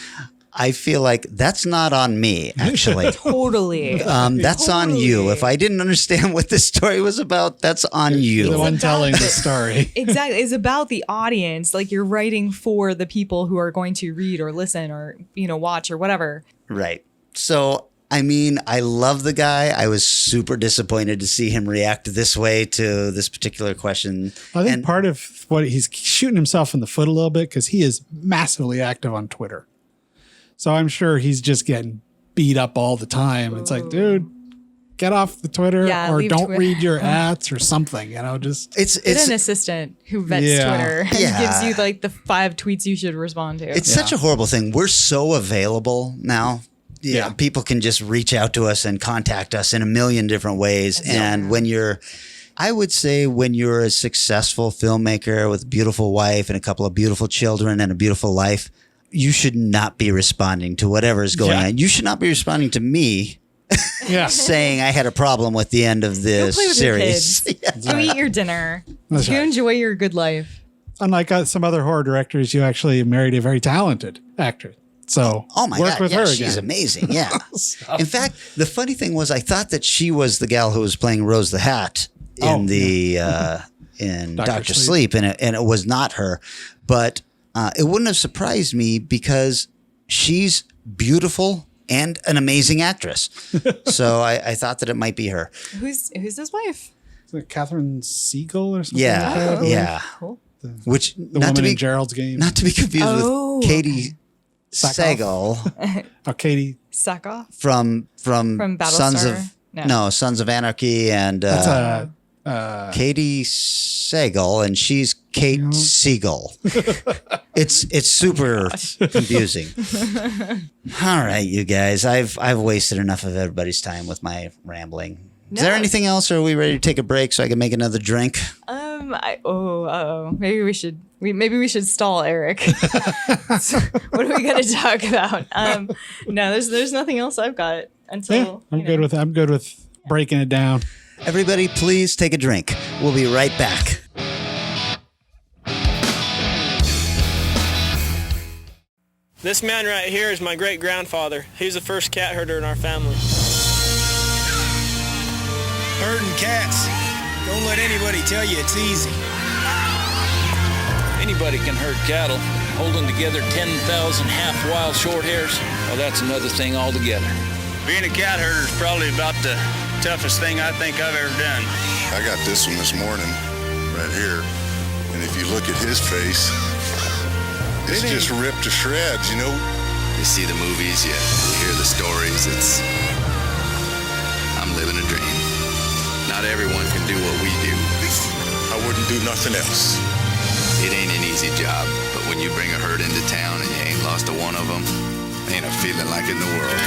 Speaker 4: I feel like that's not on me, actually.
Speaker 6: Totally.
Speaker 4: That's on you. If I didn't understand what this story was about, that's on
Speaker 5: You're the
Speaker 4: you.
Speaker 5: one telling the story.
Speaker 6: Exactly. It's about the audience. Like you're writing for the people who are going to read or listen or, watch or whatever.
Speaker 4: Right. So, I love the guy. I was super disappointed to see him react this way to this particular question.
Speaker 5: I think
Speaker 4: And-
Speaker 5: part of what he's shooting himself in the foot a little bit because he is massively active on Twitter. So I'm sure he's just getting beat up all the time. It's like, dude, get off the Twitter or
Speaker 6: leave
Speaker 5: don't
Speaker 6: Twitter.
Speaker 5: read your ads or something, just
Speaker 4: It's
Speaker 6: Get an assistant who vets Twitter and gives you like the 5 tweets you should respond to.
Speaker 4: It's such a horrible thing. We're so available now.
Speaker 5: Yeah.
Speaker 4: People can just reach out to us and contact us in a million different ways. And I would say when you're a successful filmmaker with a beautiful wife and a couple of beautiful children and a beautiful life, you should not be responding to whatever is going on. You should not be responding to me saying I had a problem with the end of this
Speaker 6: Go play with
Speaker 4: series.
Speaker 6: your kids. Go eat your dinner.
Speaker 5: That's
Speaker 6: Go
Speaker 5: right.
Speaker 6: enjoy your good life.
Speaker 5: Unlike some other horror directors, you actually married a very talented actress. So
Speaker 4: Oh my
Speaker 5: work
Speaker 4: God.
Speaker 5: with her
Speaker 4: She's
Speaker 5: again.
Speaker 4: amazing. Yeah. In fact, the funny thing was I thought that she was the gal who was playing Rose the Hat in in Dr. Sleep. And it was not her. But it wouldn't have surprised me because she's beautiful and an amazing actress. So I thought that it might be her.
Speaker 6: Who's his wife?
Speaker 5: Is it Catherine Siegel or something?
Speaker 4: Yeah.
Speaker 5: like that, I believe?
Speaker 4: Yeah.
Speaker 6: Cool.
Speaker 4: Which
Speaker 5: The woman in Gerald's Game.
Speaker 4: not to be confused
Speaker 6: Oh.
Speaker 4: with Katie
Speaker 5: Sackhoff.
Speaker 4: Sagal
Speaker 5: Katie.
Speaker 6: Sackoff?
Speaker 4: from
Speaker 6: Battlestar?
Speaker 4: Sons of
Speaker 6: No.
Speaker 4: Sons of Anarchy and
Speaker 5: That's
Speaker 4: Katie Sagal, and she's Kate Siegel. It's super confusing. All right, you guys, I've wasted enough of everybody's time with my rambling. Is there anything else, or are we ready to take a break so I can make another drink?
Speaker 6: Maybe we should stall Eric. So, what are we gonna talk about? No, there's nothing else I've got until
Speaker 5: I'm good with breaking it down.
Speaker 4: Everybody, please take a drink. We'll be right back.
Speaker 7: This man right here is my great-grandfather. He was the first cat herder in our family.
Speaker 8: Herding cats. Don't let anybody tell you it's easy.
Speaker 9: Anybody can herd cattle. Holding together 10,000 half-wild short hairs, well, that's another thing altogether.
Speaker 8: Being a cat herder is probably about the toughest thing I think I've ever done.
Speaker 3: I got this one this morning, right here. And if you look at his face, it's just ripped to shreds,
Speaker 10: You see the movies, you hear the stories, I'm living a dream. Not everyone can do what we do.
Speaker 3: I wouldn't do nothing else.
Speaker 10: It ain't an easy job, but when you bring a herd into town and you ain't lost a one of them, ain't a feeling like it in the world.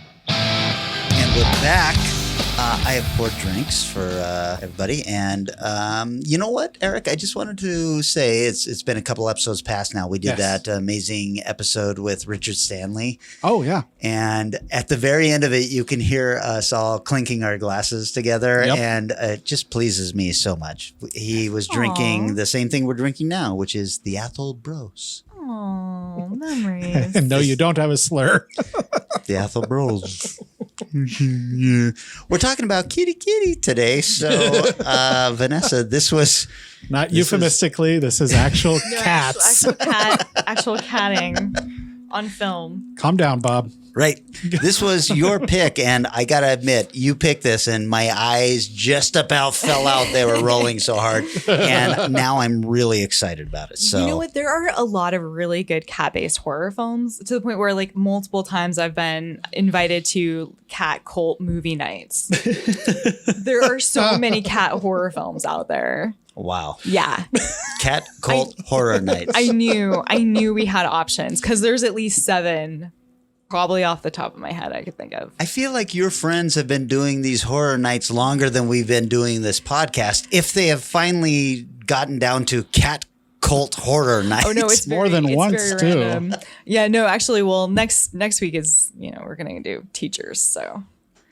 Speaker 4: And we're back. I have poured drinks for everybody, and you know what, Eric? I just wanted to say it's been a couple episodes past now. We did that amazing episode with Richard Stanley.
Speaker 5: Oh yeah,
Speaker 4: and at the very end of it, you can hear us all clinking our glasses together, and it just pleases me so much. He was drinking the same thing we're drinking now, which is the Athol Bros.
Speaker 6: Oh, memories.
Speaker 5: and no, you don't have a slur.
Speaker 4: The Athol Bros. We're talking about kitty today. So, Vanessa, this was
Speaker 5: Not euphemistically. This is actual cats.
Speaker 6: Actual catting on film.
Speaker 5: Calm down, Bob.
Speaker 4: right. This was your pick, and I gotta admit, you picked this, and my eyes just about fell out. They were rolling so hard, and now I'm really excited about it. So
Speaker 6: You know what? There are a lot of really good cat-based horror films to the point where, like, multiple times I've been invited to cat cult movie nights. There are so many cat horror films out there.
Speaker 4: Wow.
Speaker 6: Yeah.
Speaker 4: Cat cult horror nights.
Speaker 6: I knew we had options because there's at least 7 probably off the top of my head I could think of.
Speaker 4: I feel like your friends have been doing these horror nights longer than we've been doing this podcast. If they have finally gotten down to cat cult horror nights.
Speaker 6: Oh no, it's
Speaker 5: more than once
Speaker 6: very
Speaker 5: too.
Speaker 6: random. Yeah, no, actually, well, next week is, we're gonna do teachers, so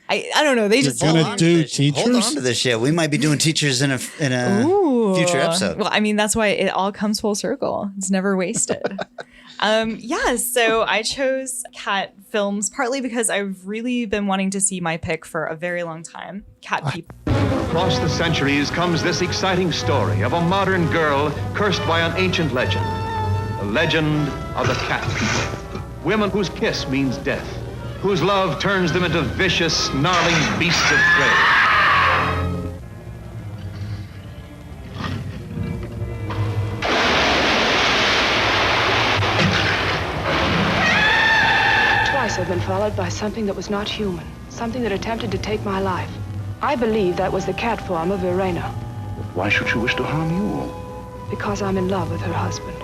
Speaker 6: I don't know. They just
Speaker 5: gonna do teachers?
Speaker 4: Hold on to this shit. We might be doing teachers in a future episode.
Speaker 6: Well, I mean, that's why it all comes full circle. It's never wasted. So I chose cat films partly because I've really been wanting to see my pick for a very long time. Cat people.
Speaker 11: Across the centuries comes this exciting story of a modern girl cursed by an ancient legend. The legend of the cat people. Women whose kiss means death, whose love turns them into vicious, snarling beasts of prey.
Speaker 12: Twice I've been followed by something that was not human, something that attempted to take my life. I believe that was the cat form of Irena.
Speaker 2: Why should she wish to harm you?
Speaker 12: Because I'm in love with her husband.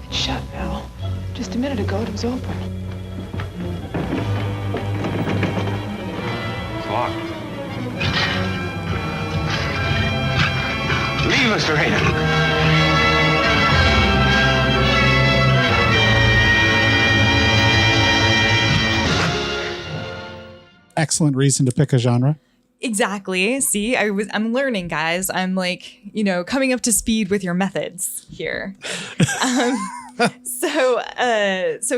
Speaker 12: It's shut, Val. Just a minute ago, it was open.
Speaker 11: It's locked. Leave us, Irena.
Speaker 5: Excellent reason to pick a genre.
Speaker 6: Exactly. See, I'm learning, guys. I'm like, coming up to speed with your methods here. So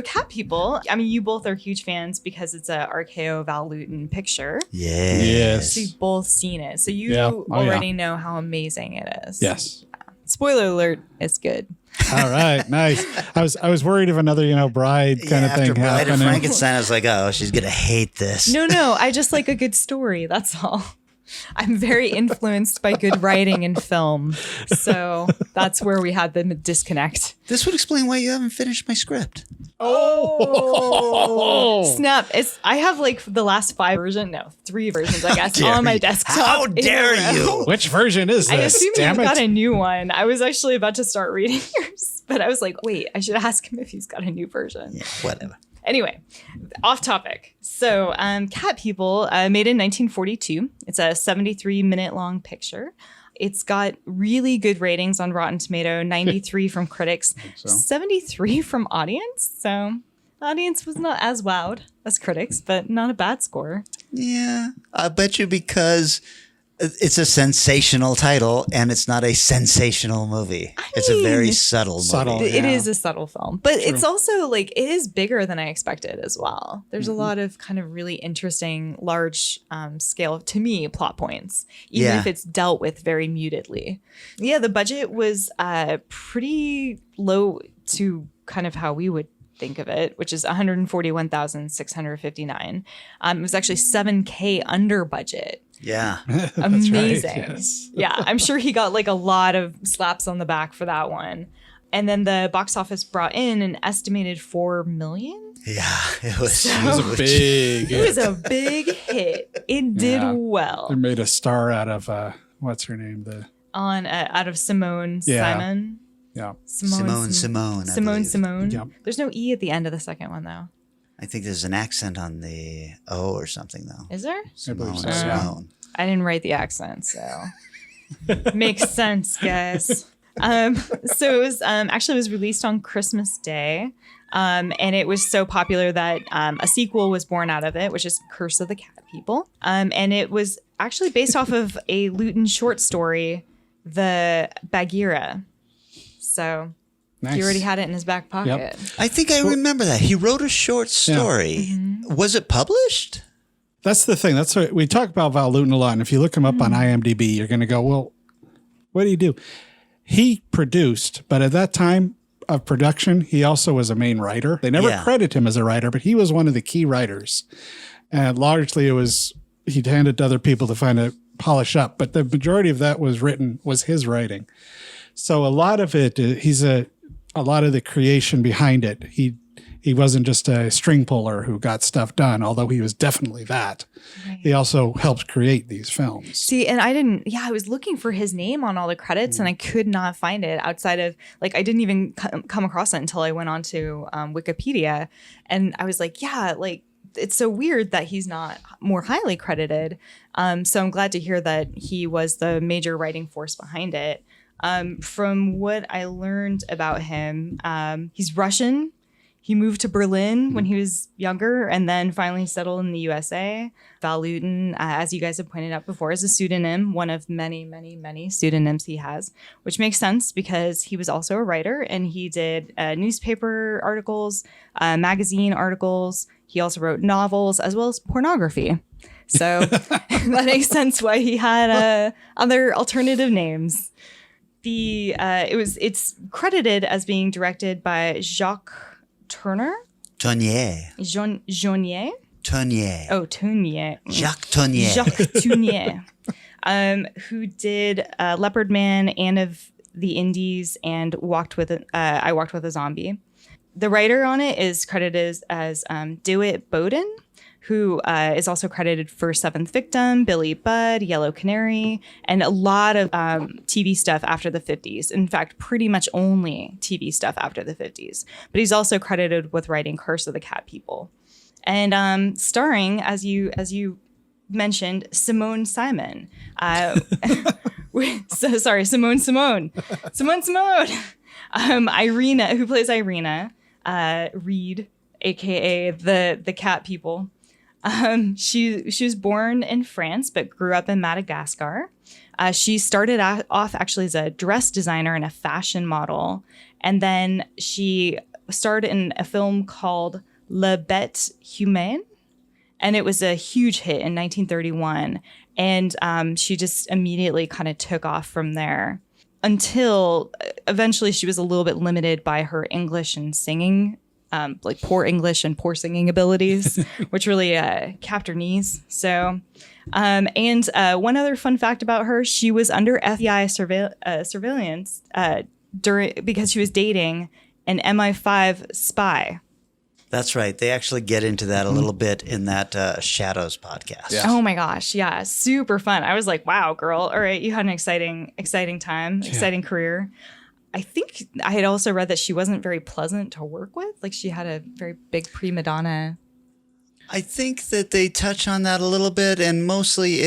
Speaker 6: Cat People, I mean, you both are huge fans because it's a RKO Val Lewton picture.
Speaker 5: Yes.
Speaker 6: So you've both seen it. So you already know how amazing it is.
Speaker 5: Yes.
Speaker 6: Spoiler alert, it's good.
Speaker 5: All right, nice. I was worried of another, bride kind of thing
Speaker 4: After Bride of
Speaker 5: happening.
Speaker 4: Frankenstein, I was like, oh, she's going to hate this.
Speaker 6: No, I just like a good story. That's all. I'm very influenced by good writing and film. So that's where we had the disconnect.
Speaker 4: This would explain why you haven't finished my script.
Speaker 6: Oh, snap. I have like the last 3 versions, I guess, on my desktop.
Speaker 4: How dare you?
Speaker 5: Which version is this?
Speaker 6: I assume
Speaker 5: Damn
Speaker 6: you've got
Speaker 5: it.
Speaker 6: a new one. I was actually about to start reading yours, but I was like, wait, I should ask him if he's got a new version.
Speaker 4: Yeah, whatever.
Speaker 6: Anyway, off topic. So Cat People, made in 1942. It's a 73-minute long picture. It's got really good ratings on Rotten Tomato, 93 from critics, 73 from audience. So the audience was not as wowed as critics, but not a bad score.
Speaker 4: Yeah, I bet you because it's a sensational title and it's not a sensational movie. It's a very subtle movie.
Speaker 6: It is a subtle film, but it's also like it is bigger than I expected as well. There's a lot of kind of really interesting, large scale, to me, plot points, even if it's dealt with very mutedly. Yeah, the budget was pretty low to kind of how we would think of it, which is $141,659. It was actually $7K under budget.
Speaker 4: Yeah.
Speaker 6: Amazing.
Speaker 5: Right, yes.
Speaker 6: Yeah, I'm sure he got like a lot of slaps on the back for that one. And then the box office brought in an estimated $4 million.
Speaker 4: Yeah, it was
Speaker 5: a big
Speaker 6: It was a big hit. It did well.
Speaker 5: They made a star out of what's her name?
Speaker 6: Out of Simone Simon.
Speaker 5: Yeah.
Speaker 6: Simone.
Speaker 5: Yep.
Speaker 6: There's no E at the end of the second one though.
Speaker 4: I think there's an accent on the O or something though.
Speaker 6: Is there?
Speaker 4: Simone.
Speaker 6: I didn't write the accent, so makes sense, guys. So it was actually was released on Christmas Day, and it was so popular that a sequel was born out of it, which is Curse of the Cat People, and it was actually based off of a Lewton short story, The Bagheera. So. Nice. He already had it in his back pocket.
Speaker 4: Yep. I think I remember that. He wrote a short story. Yeah. Mm-hmm. Was it published?
Speaker 5: That's the thing. That's what we talk about Val Lewton a lot. And if you look him up on IMDb, you're going to go, well, what do you do? He produced, but at that time of production, he also was a main writer. They never credit him as a writer, but he was one of the key writers. And largely he'd hand it to other people to polish up. But the majority of that was his writing. So a lot of it, a lot of the creation behind it. He wasn't just a string puller who got stuff done, although he was definitely that. Right. He also helped create these films.
Speaker 6: See, and I was looking for his name on all the credits and I could not find it outside of, I didn't even come across it until I went on to Wikipedia. And I was like, it's so weird that he's not more highly credited. So I'm glad to hear that he was the major writing force behind it. From what I learned about him, he's Russian. He moved to Berlin when he was younger and then finally settled in the USA. Val Lewton, as you guys have pointed out before, is a pseudonym, one of many, many, many pseudonyms he has, which makes sense because he was also a writer and he did newspaper articles, magazine articles. He also wrote novels as well as pornography. So that makes sense why he had other alternative names. It's credited as being directed by Jacques Tournier. Jean-Jeanier.
Speaker 4: Tournier.
Speaker 6: Oh, Tournier.
Speaker 4: Jacques Tournier.
Speaker 6: Jacques Tournier. Who did Leopard Man, Anne of the Indies, and I Walked with a Zombie. The writer on it is credited as DeWitt Bowden, who is also credited for Seventh Victim, Billy Budd, Yellow Canary, and a lot of TV stuff after the 50s. In fact, pretty much only TV stuff after the 50s. But he's also credited with writing Curse of the Cat People. And starring, as you mentioned, Simone Simon. Simone. Irina, who plays Irina, Reed, aka the Cat People. She was born in France but grew up in Madagascar. She started off actually as a dress designer and a fashion model, and then she starred in a film called La Bête Humaine, and it was a huge hit in 1931. And she just immediately kind of took off from there until eventually she was a little bit limited by her English and singing. Like poor English and poor singing abilities, which really capped her knees. So, and one other fun fact about her, she was under FBI surveillance because she was dating an MI5 spy.
Speaker 4: That's right. They actually get into that a little bit in that Shadows podcast.
Speaker 6: Yeah. Oh my gosh. Yeah. Super fun. I was like, wow, girl. All right. You had an exciting time, exciting career. I think I had also read that she wasn't very pleasant to work with. Like she had a very big prima donna.
Speaker 4: I think that they touch on that a little bit, and mostly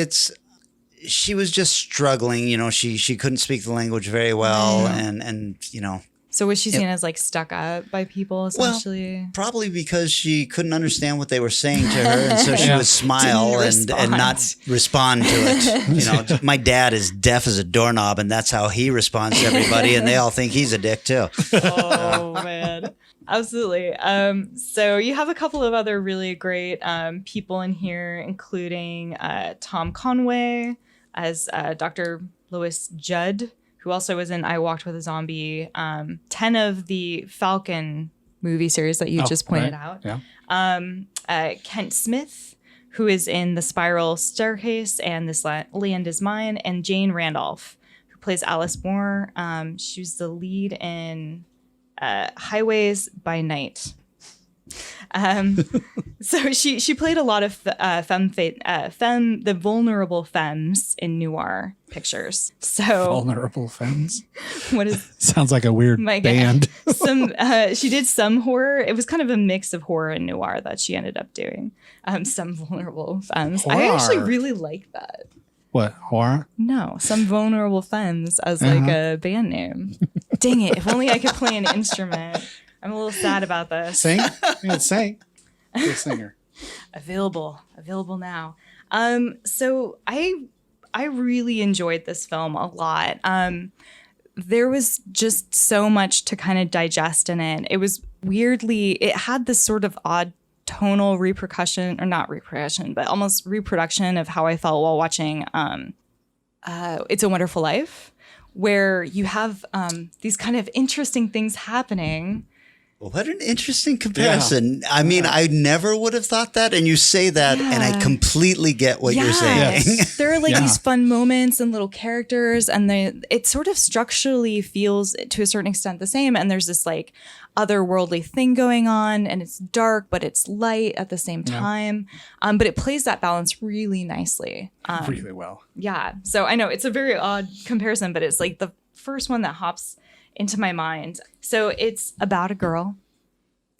Speaker 4: she was just struggling. You know, she couldn't speak the language very well, and you know.
Speaker 6: So was she seen as like stuck up by people essentially?
Speaker 4: Well, probably because she couldn't understand what they were saying to her, and so she would smile and not respond to it. You know, my dad is deaf as a doorknob, and that's how he responds to everybody, and they all think he's a dick too.
Speaker 6: Oh man, absolutely. So you have a couple of other really great people in here, including Tom Conway as Dr. Louis Judd, who also was in I Walked with a Zombie, 10 of the Falcon movie series that you just pointed out. Yeah. Kent Smith, who is in The Spiral Staircase and This Land Is Mine, and Jane Randolph, who plays Alice Moore. She was the lead in Highways by Night. So she played a lot of the vulnerable femmes in noir pictures. So
Speaker 5: Vulnerable Femmes.
Speaker 6: What is
Speaker 5: sounds like a weird band.
Speaker 6: She did some horror. It was kind of a mix of horror and noir that she ended up doing. Some Vulnerable Femmes.
Speaker 5: Horror.
Speaker 6: I actually really like that.
Speaker 5: What, horror?
Speaker 6: No, Some Vulnerable Femmes as like a band name. Dang it! If only I could play an instrument. I'm a little sad about this.
Speaker 5: Sing? Yeah, sing. Good singer.
Speaker 6: Available now. So I really enjoyed this film a lot. There was just so much to kind of digest in it. It was it had this sort of odd tonal repercussion, or not repercussion, but almost reproduction of how I felt while watching It's a Wonderful Life, where you have these kind of interesting things happening.
Speaker 4: What an interesting comparison. Yeah. I mean, I never would have thought that. And you say that, and I completely get what you're saying.
Speaker 6: There are like these fun moments and little characters, and it sort of structurally feels to a certain extent the same. And there's this like otherworldly thing going on, and it's dark, but it's light at the same time. But it plays that balance really nicely.
Speaker 5: Really well.
Speaker 6: Yeah. So I know it's a very odd comparison, but it's like the first one that hops into my mind. So it's about a girl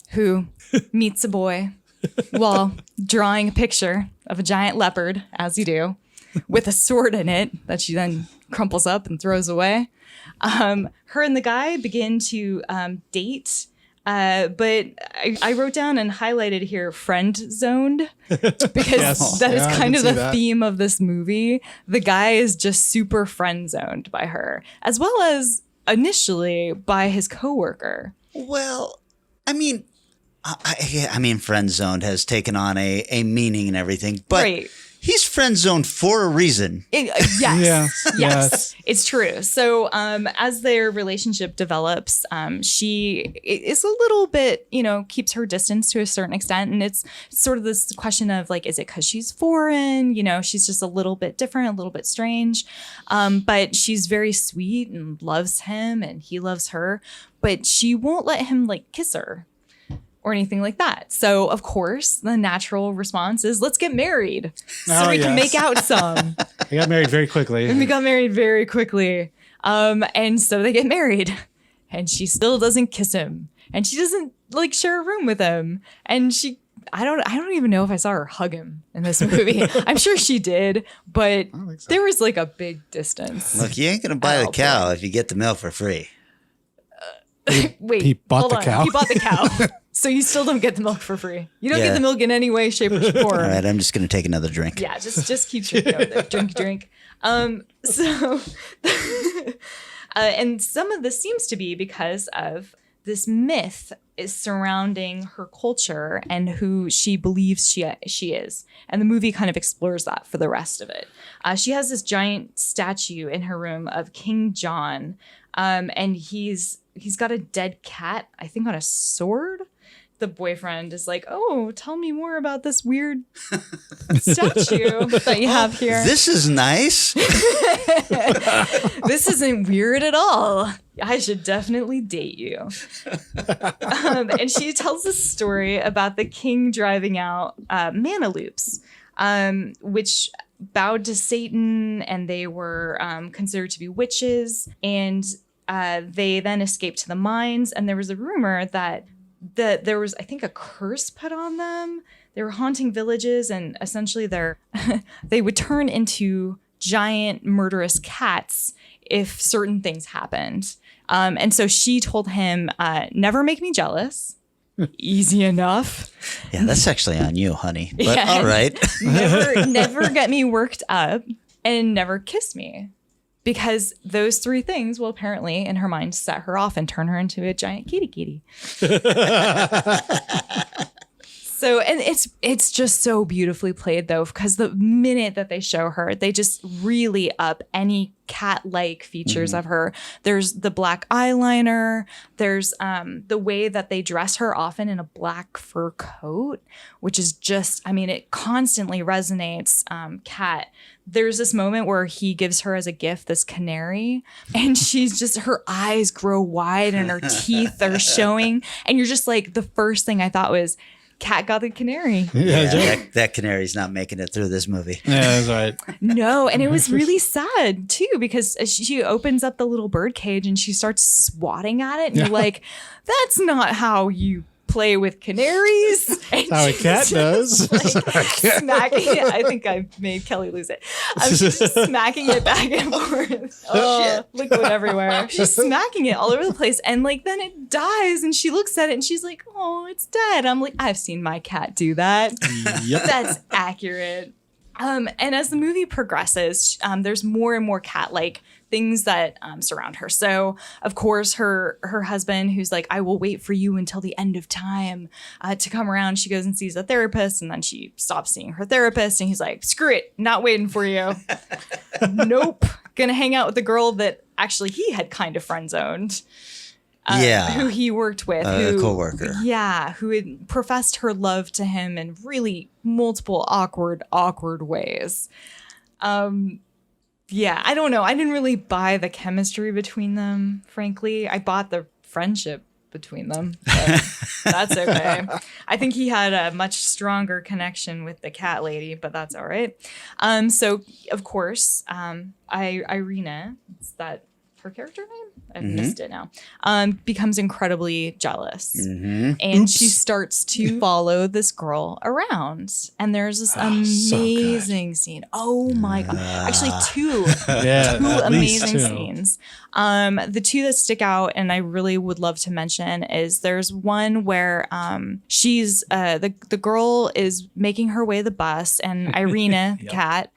Speaker 6: who meets a boy while drawing a picture of a giant leopard, as you do, with a sword in it that she then crumples up and throws away. Her and the guy begin to date, but I wrote down and highlighted here friend zoned, because that is kind of the theme of this movie. The guy is just super friend zoned by her, as well as initially by his coworker.
Speaker 4: Well, I mean, friend zoned has taken on a meaning and everything, but He's friend zoned for a reason.
Speaker 6: Yes, it's true. So as their relationship develops, she is a little bit, keeps her distance to a certain extent. And it's sort of this question of like, is it because she's foreign? She's just a little bit different, a little bit strange. But she's very sweet and loves him and he loves her. But she won't let him like kiss her or anything like that. So, of course, the natural response is, let's get married so we can make out some.
Speaker 5: They got married very quickly.
Speaker 6: And we got married very quickly. And so they get married. And she still doesn't kiss him. And she doesn't, like, share a room with him. And I don't even know if I saw her hug him in this movie. I'm sure she did, but there was, like, a big distance.
Speaker 4: Look, you ain't going to buy the cow if you get the milk for free.
Speaker 6: Wait,
Speaker 5: he bought
Speaker 6: hold
Speaker 5: the
Speaker 6: on.
Speaker 5: cow.
Speaker 6: He bought the cow. So you still don't get the milk for free. You don't get the milk in any way, shape, or form.
Speaker 4: All right, I'm just going to take another drink.
Speaker 6: Yeah, just keep drinking over there. Drink. So, and some of this seems to be because of this myth is surrounding her culture and who she believes she is. And the movie kind of explores that for the rest of it. She has this giant statue in her room of King John. And he's got a dead cat, I think, on a sword. The boyfriend is like, oh, tell me more about this weird statue that you have here.
Speaker 4: This is nice.
Speaker 6: This isn't weird at all. I should definitely date you. And she tells this story about the king driving out Manaloops, which bowed to Satan, and they were considered to be witches. And they then escaped to the mines. And there was a rumor that there was, I think, a curse put on them. They were haunting villages, and essentially they would turn into giant murderous cats if certain things happened. And so she told him, never make me jealous. Easy enough.
Speaker 4: Yeah, that's actually on you, honey. But all right.
Speaker 6: never get me worked up, and never kiss me. Because those three things will apparently, in her mind, set her off and turn her into a giant kitty. So, and it's just so beautifully played, though, because the minute that they show her, they just really up any cat-like features of her. There's the black eyeliner. There's the way that they dress her, often in a black fur coat, which is just, it constantly resonates. Cat. There's this moment where he gives her as a gift this canary, and she's just, her eyes grow wide and her teeth are showing. And you're just like, the first thing I thought was, Cat got the canary.
Speaker 4: That canary's not making it through this movie.
Speaker 5: Yeah, that's right.
Speaker 6: No, and it was really sad too, because she opens up the little bird cage and she starts swatting at it, and you're like, that's not how you play with canaries. And
Speaker 5: how a cat does.
Speaker 6: Like, smacking it. I think I made Kelly lose it. She's just smacking it back and forth. Oh, liquid everywhere. She's smacking it all over the place. And like, then it dies and she looks at it and she's like, oh, it's dead. I'm like, I've seen my cat do that. Yep. That's accurate. And as the movie progresses, there's more and more cat-like things that surround her. So, of course, her husband, who's like, I will wait for you until the end of time to come around. She goes and sees a therapist, and then she stops seeing her therapist, and he's like, screw it, not waiting for you. Nope. Gonna hang out with the girl that actually he had kind of friend-zoned. Who he worked with.
Speaker 4: A coworker.
Speaker 6: Yeah, who had professed her love to him in really multiple awkward ways. Yeah, I don't know. I didn't really buy the chemistry between them, frankly. I bought the friendship between them, but that's okay. I think he had a much stronger connection with the cat lady, but that's all right. So, of course, Irina, is that her character name? I've missed it now. Becomes incredibly jealous. And she starts to follow this girl around. And there's this amazing scene. Oh my God. Actually, two amazing scenes. The two that stick out and I really would love to mention is there's one where she's the girl is making her way to the bus, and Irina, Cat,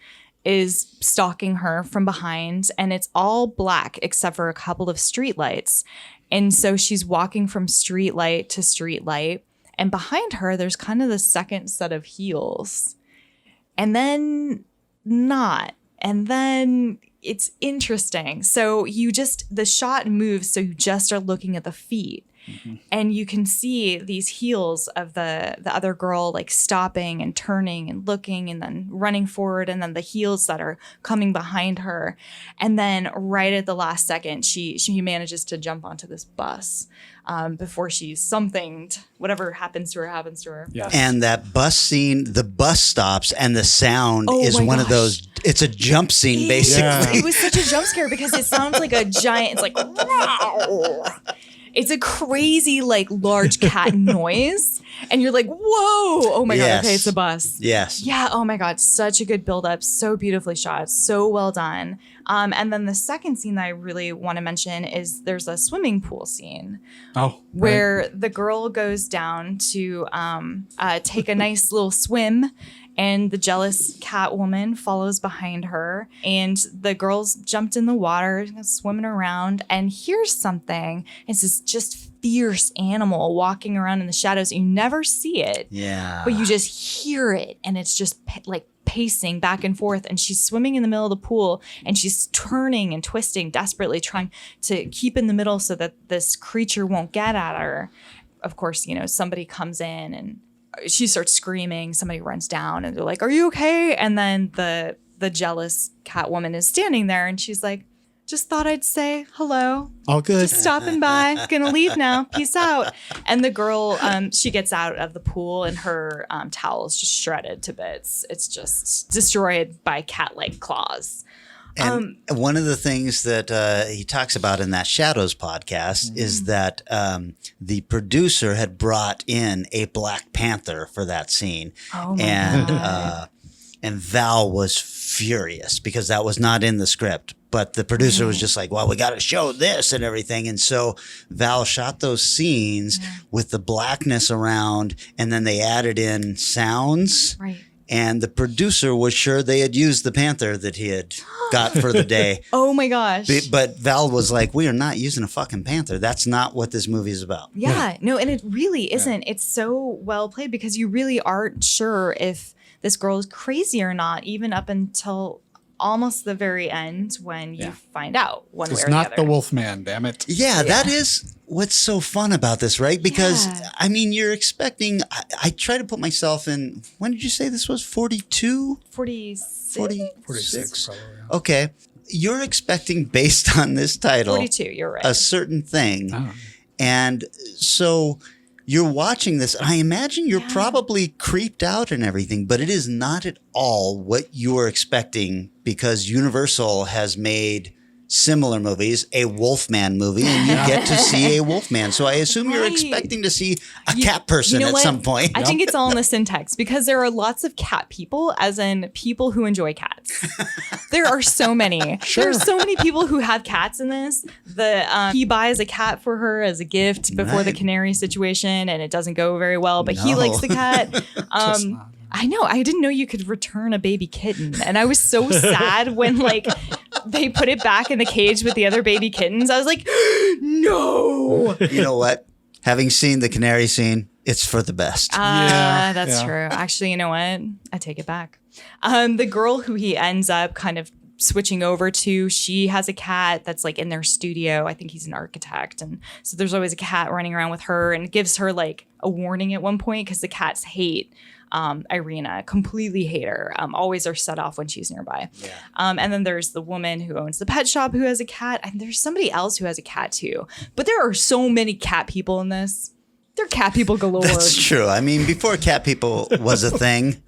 Speaker 6: is stalking her from behind, and it's all black except for a couple of street lights. And so she's walking from street light to street light, and behind her there's kind of the second set of heels. and then not. And then it's interesting. So the shot moves, so you just are looking at the feet. Mm-hmm. And you can see these heels of the other girl like stopping and turning and looking and then running forward, and then the heels that are coming behind her. And then right at the last second, she manages to jump onto this bus before she's somethinged. Whatever happens to her happens to her.
Speaker 5: Yes.
Speaker 4: And that bus scene, the bus stops and the sound is one of those. It's a jump scene, basically.
Speaker 6: Yeah. It was such a jump scare because it sounds like a giant. It's like, wow. It's a crazy, like, large cat noise. And you're like, whoa. Oh, my God. Okay, it's a bus.
Speaker 4: Yes.
Speaker 6: Yeah. Oh, my God. Such a good buildup. So beautifully shot. So well done. And then the second scene that I really want to mention is there's a swimming pool scene.
Speaker 5: Oh.
Speaker 6: Where the girl goes down to take a nice little swim. And the jealous cat woman follows behind her. And the girls jumped in the water, swimming around. And here's something. It's this just fierce animal walking around in the shadows. You never see it.
Speaker 4: Yeah.
Speaker 6: But you just hear it. And it's just like pacing back and forth. And she's swimming in the middle of the pool. And she's turning and twisting, desperately trying to keep in the middle so that this creature won't get at her. Of course, somebody comes in and she starts screaming. Somebody runs down and they're like, "Are you okay?" And then the jealous cat woman is standing there and she's like, "Just thought I'd say hello.
Speaker 5: All good.
Speaker 6: Just stopping by. Gonna leave now. Peace out." And the girl, she gets out of the pool and her towel is just shredded to bits. It's just destroyed by cat-like claws.
Speaker 4: And one of the things that he talks about in that Shadows podcast is that the producer had brought in a Black Panther for that scene.
Speaker 6: Oh my God.
Speaker 4: And Val was furious because that was not in the script. But the producer was just like, well, we got to show this and everything. And so Val shot those scenes with the blackness around, and then they added in sounds.
Speaker 6: Right.
Speaker 4: And the producer was sure they had used the panther that he had got for the day.
Speaker 6: Oh my gosh.
Speaker 4: But Val was like, we are not using a fucking panther. That's not what this movie is about.
Speaker 6: Yeah. No, and it really isn't. It's so well played because you really aren't sure if this girl is crazy or not, even up until almost the very end when you find out one way or the other.
Speaker 5: It's not the Wolfman, damn it.
Speaker 4: Yeah, that is what's so fun about this, right? Because, I mean, you're expecting, I try to put myself in, when did you say this was? 42?
Speaker 6: 46.
Speaker 5: 46, probably. Yeah.
Speaker 4: Okay. You're expecting, based on this title,
Speaker 6: 42, you're right.
Speaker 4: a certain thing.
Speaker 5: Oh.
Speaker 4: And so you're watching this, and I imagine you're probably creeped out and everything, but it is not at all what you are expecting because Universal has made similar movies, a Wolfman movie, and you get to see a Wolfman. So I assume you're expecting to see a cat person at some point.
Speaker 6: I think it's all in the syntax because there are lots of cat people, as in people who enjoy cats. There are so many. There are so many people who have cats in this. He buys a cat for her as a gift before the canary situation, and it doesn't go very well, but he likes the cat. I know. I didn't know you could return a baby kitten. And I was so sad when they put it back in the cage with the other baby kittens. I was like, no.
Speaker 4: You know what? Having seen the canary scene, it's for the best.
Speaker 6: That's true. Actually, you know what? I take it back. The girl who he ends up kind of switching over to, she has a cat that's in their studio. I think he's an architect. And so there's always a cat running around with her, and it gives her a warning at one point because the cats hate Irina, completely hate her, always are set off when she's nearby. Yeah. And then there's the woman who owns the pet shop who has a cat. And there's somebody else who has a cat too. But there are so many cat people in this. They're cat people galore.
Speaker 4: That's true. I mean, before cat people was a thing,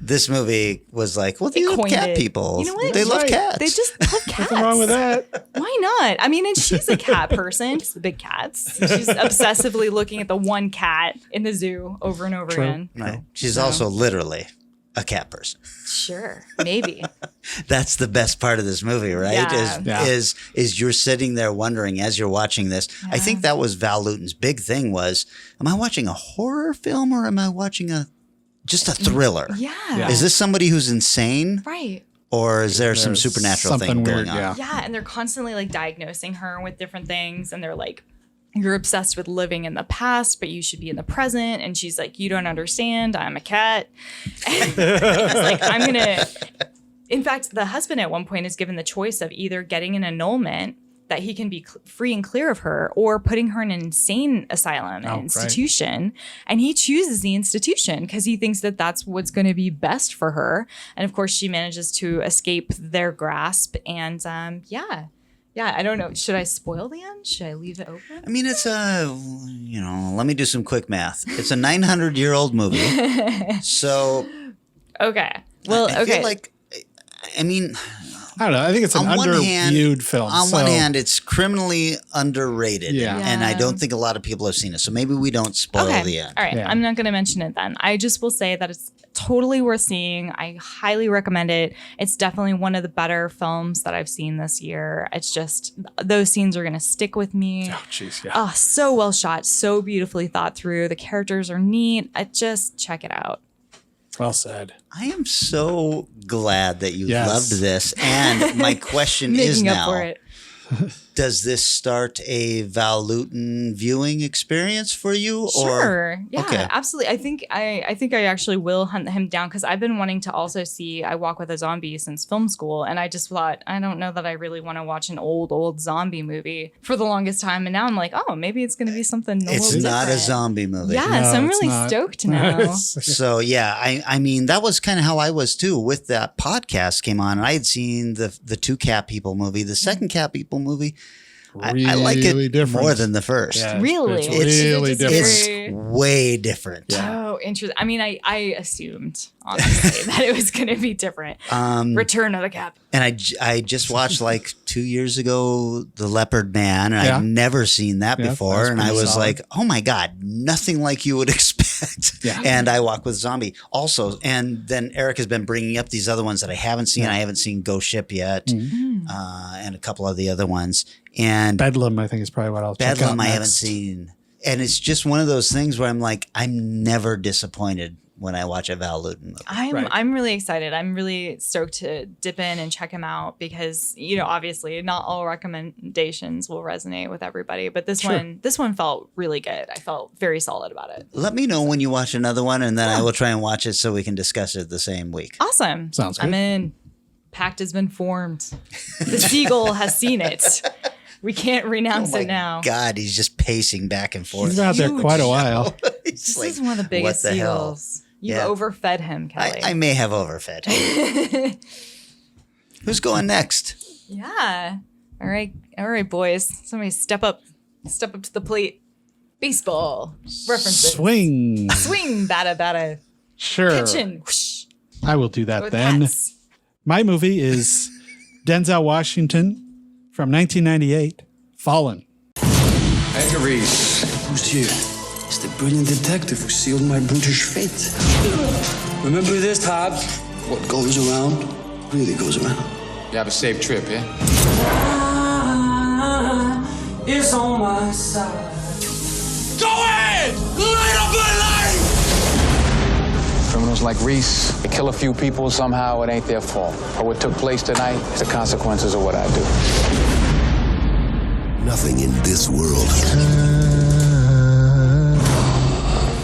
Speaker 4: this movie was like, well, they love cat people.
Speaker 6: You know what?
Speaker 4: They love cats.
Speaker 6: They just love cats.
Speaker 5: Nothing wrong with that.
Speaker 6: Why not? I mean, and she's a cat person. It's the big cats. She's obsessively looking at the one cat in the zoo over and over again.
Speaker 4: Right. She's also literally a cat person.
Speaker 6: Sure, maybe.
Speaker 4: That's the best part of this movie, right?
Speaker 6: Yeah.
Speaker 4: Is you're sitting there wondering as you're watching this. Yeah. I think that was Val Lewton's big thing was, am I watching a horror film or am I watching just a thriller?
Speaker 6: Yeah.
Speaker 4: Is this somebody who's insane?
Speaker 6: Right.
Speaker 4: Or is there some supernatural thing going on?
Speaker 6: Yeah, and they're constantly diagnosing her with different things, and they're you're obsessed with living in the past, but you should be in the present. And she's like, you don't understand. I'm a cat. And he's like, in fact, the husband at one point is given the choice of either getting an annulment that he can be free and clear of her or putting her in an insane asylum, an institution. Right. And he chooses the institution because he thinks that that's what's going to be best for her. And of course, she manages to escape their grasp. And yeah, I don't know. Should I spoil the end? Should I leave it open?
Speaker 4: I mean, it's let me do some quick math. It's a 900-year-old movie. So.
Speaker 6: Okay. Well,
Speaker 4: I feel like, I mean.
Speaker 5: I don't know. I think it's an underviewed film.
Speaker 4: On one hand, it's criminally underrated. Yeah. And I don't think a lot of people have seen it. So maybe we don't spoil the end.
Speaker 6: All right. Yeah. I'm not going to mention it then. I just will say that it's totally worth seeing. I highly recommend it. It's definitely one of the better films that I've seen this year. It's just, those scenes are going to stick with me.
Speaker 5: Oh, jeez. Yeah.
Speaker 6: Oh, so well shot. So beautifully thought through. The characters are neat. Just check it out.
Speaker 5: Well said.
Speaker 4: I am so glad that you loved this. And my question is now,
Speaker 6: for it.
Speaker 4: Does this start a Val Lewton viewing experience for you?
Speaker 6: Sure. Yeah, absolutely. I think I actually will hunt him down because I've been wanting to also see I Walk with a Zombie since film school. And I just thought, I don't know that I really want to watch an old zombie movie for the longest time. And now I'm like, oh, maybe it's going to be something
Speaker 4: It's not a zombie movie.
Speaker 6: Yeah, no, so I'm really stoked now.
Speaker 4: So yeah, I mean, that was kind of how I was too with that podcast came on. And I had seen the two Cat People movie, the second Cat People movie.
Speaker 5: Really
Speaker 4: I like it
Speaker 5: different.
Speaker 4: more than the first.
Speaker 6: Yeah, really?
Speaker 5: It's really different.
Speaker 4: It's way different.
Speaker 6: Yeah. Oh, interesting. I mean, I assumed, honestly, that it was going to be different. Return of the Cat.
Speaker 4: And I just watched like 2 years ago, The Leopard Man, and I'd never seen that before. And I was like, oh my God, nothing like you would expect. Yeah. And I Walk with Zombie also. And then Eric has been bringing up these other ones that I haven't seen. I haven't seen Ghost Ship yet, and a couple of the other ones. And
Speaker 5: Bedlam, I think, is probably what I'll check out
Speaker 4: Bedlam I
Speaker 5: next.
Speaker 4: haven't seen. And it's just one of those things where I'm like, I'm never disappointed when I watch a Val Lewton movie.
Speaker 6: I'm really excited. I'm really stoked to dip in and check him out because, obviously not all recommendations will resonate with everybody, but this one felt really good. I felt very solid about it.
Speaker 4: Let me know when you watch another one and then I will try and watch it so we can discuss it the same week.
Speaker 6: Awesome.
Speaker 5: Sounds good.
Speaker 6: I'm in. Pact has been formed. The seagull has seen it. We can't renounce it now.
Speaker 4: God, he's just pacing back and forth.
Speaker 5: He's been out there quite a while.
Speaker 6: This is one of the biggest seagulls. You've overfed him, Kelly.
Speaker 4: I may have overfed him. Who's going next?
Speaker 6: Yeah. All right, boys. Somebody step up to the plate. Baseball references.
Speaker 5: Swing,
Speaker 6: bada.
Speaker 5: Sure.
Speaker 6: Kitchen. Whoosh.
Speaker 5: I will do that then. Cats. My movie is Denzel Washington from 1998, Fallen.
Speaker 13: Edgar Reese. Who's here? It's the brilliant detective who sealed my brutish fate. Remember this, Hobbs? What goes around really goes around.
Speaker 14: You have a safe trip, yeah?
Speaker 13: It's on my side.
Speaker 14: Go ahead! Light up my life!
Speaker 15: Criminals like Reese, they kill a few people, somehow it ain't their fault. But what took place tonight is the consequences of what I do.
Speaker 16: Nothing in this world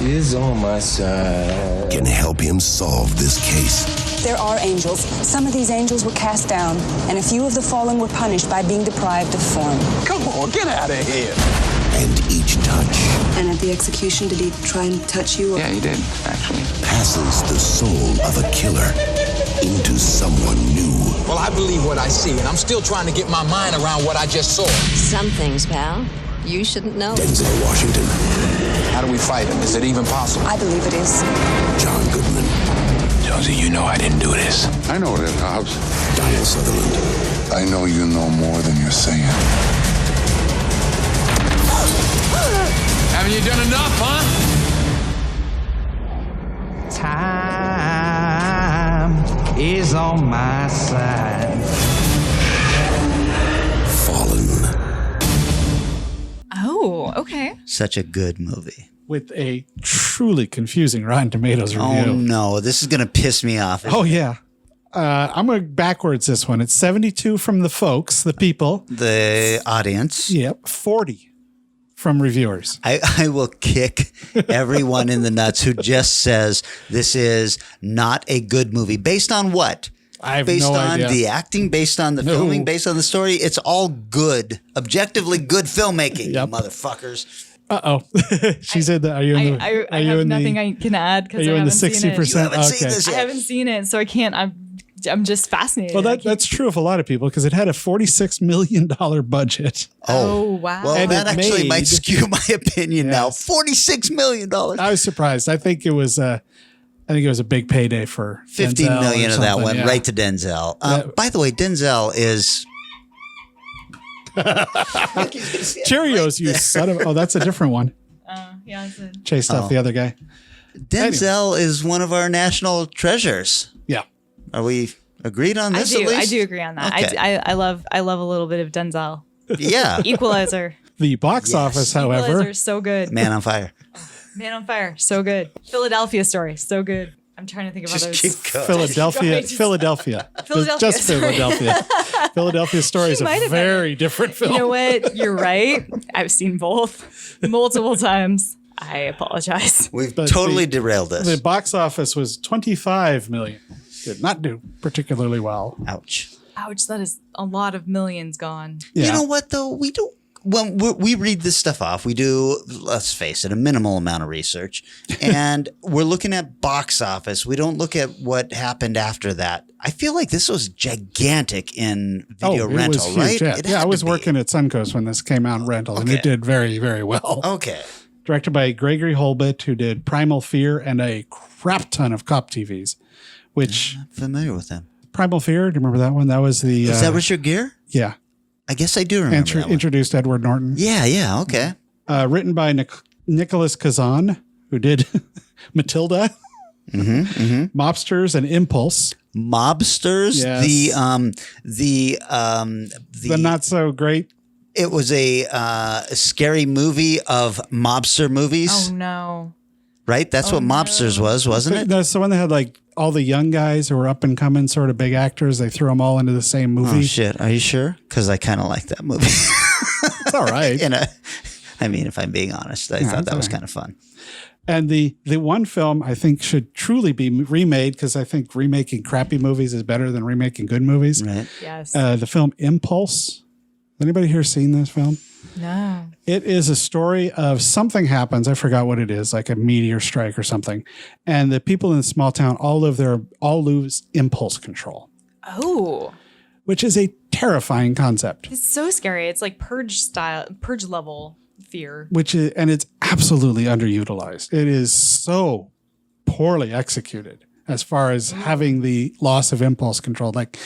Speaker 13: is on my side.
Speaker 16: Can help him solve this case.
Speaker 17: There are angels. Some of these angels were cast down, and a few of the fallen were punished by being deprived of form.
Speaker 14: Come on, get out of here.
Speaker 16: And each touch.
Speaker 17: And at the execution, did he try and touch you?
Speaker 15: Yeah, he did, actually.
Speaker 16: Passes the soul of a killer into someone new.
Speaker 14: Well, I believe what I see, and I'm still trying to get my mind around what I just saw.
Speaker 18: Some things, pal, you shouldn't know.
Speaker 16: Denzel Washington.
Speaker 15: How do we fight him? Is it even possible?
Speaker 17: I believe it is.
Speaker 16: John Goodman.
Speaker 14: Jonesy, you know I didn't do this.
Speaker 3: I know it is, Hobbs.
Speaker 16: Donald Sutherland.
Speaker 3: I know you know more than you're saying.
Speaker 14: Haven't you done enough, huh?
Speaker 13: Time is on my side.
Speaker 16: Fallen.
Speaker 6: Oh, okay.
Speaker 4: Such a good movie.
Speaker 5: With a truly confusing Rotten Tomatoes review.
Speaker 4: Oh, no. This is going to piss me off.
Speaker 5: Oh, yeah. I'm going backwards this one. It's 72 from the folks, the people.
Speaker 4: The audience.
Speaker 5: Yep. 40 from reviewers.
Speaker 4: I will kick everyone in the nuts who just says this is not a good movie. Based on what?
Speaker 5: I have
Speaker 4: based
Speaker 5: no
Speaker 4: on
Speaker 5: idea.
Speaker 4: the acting, based on the filming, based on the story. It's all good, objectively good filmmaking, you motherfuckers.
Speaker 5: Uh-oh. She's in the, are you in the,
Speaker 6: I have nothing I can add because I haven't seen it.
Speaker 5: 60%?
Speaker 4: You haven't seen this
Speaker 6: I
Speaker 4: yet.
Speaker 6: haven't seen it, so I can't. I'm just fascinated.
Speaker 5: Well, that's true of a lot of people because it had a $46 million budget.
Speaker 6: Oh, wow.
Speaker 4: Well,
Speaker 5: And
Speaker 4: that
Speaker 5: it
Speaker 4: actually
Speaker 5: made-
Speaker 4: might skew my opinion now. $46 million.
Speaker 5: I was surprised. I think it was a big payday for
Speaker 4: 15
Speaker 5: Denzel
Speaker 4: million
Speaker 5: or
Speaker 4: of that
Speaker 5: something,
Speaker 4: went
Speaker 5: yeah.
Speaker 4: right to Denzel. By the way, Denzel is
Speaker 5: Cheerios, you son of. Oh, that's a different one.
Speaker 6: Yeah, it's a,
Speaker 5: Chased off the other guy.
Speaker 4: Denzel is one of our national treasures.
Speaker 5: Yeah.
Speaker 4: Are we agreed on this? At least?
Speaker 6: I do agree on that.
Speaker 4: Okay.
Speaker 6: I love a little bit of Denzel.
Speaker 4: Yeah.
Speaker 6: Equalizer.
Speaker 5: The box office, however,
Speaker 6: Equalizer, so good.
Speaker 4: Man on Fire.
Speaker 6: Man on Fire, so good. Philadelphia Story, so good. I'm trying to think of others.
Speaker 5: Philadelphia. Just Philadelphia. Philadelphia Story is a
Speaker 6: might have
Speaker 5: very different film.
Speaker 6: You know what? You're right. I've seen both multiple times. I apologize.
Speaker 4: We've
Speaker 5: But
Speaker 4: totally derailed this.
Speaker 5: The box office was 25 million. Did not do particularly well.
Speaker 4: Ouch.
Speaker 6: Ouch, that is a lot of millions gone.
Speaker 5: Yeah.
Speaker 4: You know what, though? We do. When we read this stuff off, we do, let's face it, a minimal amount of research. And we're looking at box office. We don't look at what happened after that. I feel like this was gigantic in video
Speaker 5: it
Speaker 4: rental,
Speaker 5: was
Speaker 4: right?
Speaker 5: huge, yeah.
Speaker 4: It
Speaker 5: Yeah,
Speaker 4: had
Speaker 5: I was
Speaker 4: to be.
Speaker 5: working at Suncoast when this came out in rental, and
Speaker 4: Okay.
Speaker 5: it did very, very well.
Speaker 4: Okay.
Speaker 5: Directed by Gregory Holbert, who did Primal Fear and a crap ton of cop TVs, which...
Speaker 4: I'm familiar with them.
Speaker 5: Primal Fear, do you remember that one? That was the...
Speaker 4: Is that Richard Gere?
Speaker 5: Yeah.
Speaker 4: I guess I do remember that one.
Speaker 5: Introduced Edward Norton.
Speaker 4: Yeah, okay.
Speaker 5: Written by Nicholas Kazan, who did Matilda, Mobsters, and Impulse.
Speaker 4: Mobsters,
Speaker 5: Yes.
Speaker 4: the
Speaker 5: not so great.
Speaker 4: It was a scary movie of mobster movies,
Speaker 6: Oh no.
Speaker 4: right? That's what Mobsters was, wasn't it?
Speaker 5: That's the one that had like all the young guys who were up and coming, sort of big actors. They threw them all into the same movie.
Speaker 4: Oh shit! Are you sure? Because I kind of like that movie.
Speaker 5: It's all right.
Speaker 4: I mean, if I'm being honest, I thought that was kind of fun.
Speaker 5: And the one film I think should truly be remade, because I think remaking crappy movies is better than remaking good movies.
Speaker 4: Right.
Speaker 6: Yes.
Speaker 5: The film Impulse. Anybody here seen this film?
Speaker 6: No.
Speaker 5: It is a story of something happens. I forgot what it is, like a meteor strike or something. And the people in the small town all lose impulse control,
Speaker 6: Oh.
Speaker 5: which is a terrifying concept.
Speaker 6: It's so scary. It's like purge level fear.
Speaker 5: And it's absolutely underutilized. It is so poorly executed as far as having the loss of impulse control. Like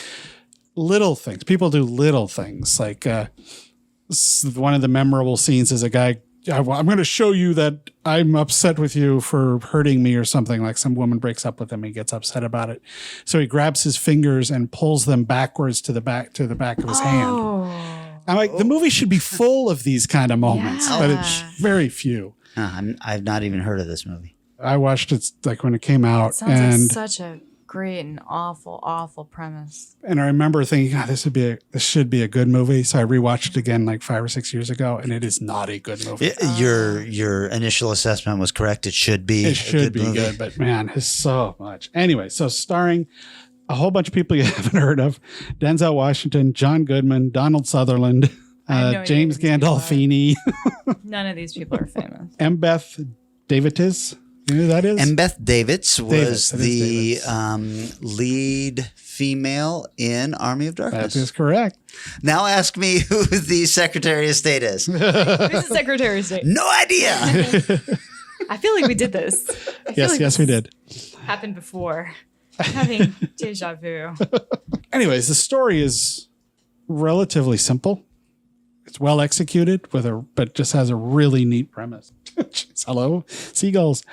Speaker 5: little things. People do little things. Like one of the memorable scenes is a guy, I'm going to show you that I'm upset with you for hurting me or something. Like some woman breaks up with him. He gets upset about it. So he grabs his fingers and pulls them backwards to the back of his hand. I'm like, the movie should be full of these kind of moments, but it's very few.
Speaker 4: I've not even heard of this movie.
Speaker 5: I watched it like when it came out,
Speaker 6: Sounds
Speaker 5: and
Speaker 6: like such a great and awful premise.
Speaker 5: I remember thinking, this should be a good movie. So I rewatched it again like 5 or 6 years ago, and it is not a good movie.
Speaker 4: Your initial assessment was correct. It should be.
Speaker 5: It should be
Speaker 4: movie.
Speaker 5: good, but man, it's so much. Anyway, so starring a whole bunch of people you haven't heard of: Denzel Washington, John Goodman, Donald Sutherland, James Gandolfini,
Speaker 6: None of these people are famous.
Speaker 5: Embeth Davids. You know who that is?
Speaker 4: Embeth Davids was
Speaker 5: Davids.
Speaker 4: the lead female in Army of Darkness.
Speaker 5: That is correct.
Speaker 4: Now ask me who the Secretary of State is.
Speaker 6: Who's the Secretary of State?
Speaker 4: No idea.
Speaker 6: I feel like we did this.
Speaker 5: Yes, we did.
Speaker 6: Happened before. Having deja vu.
Speaker 5: Anyways, the story is relatively simple. It's well executed but just has a really neat premise. Jeez, hello, seagulls.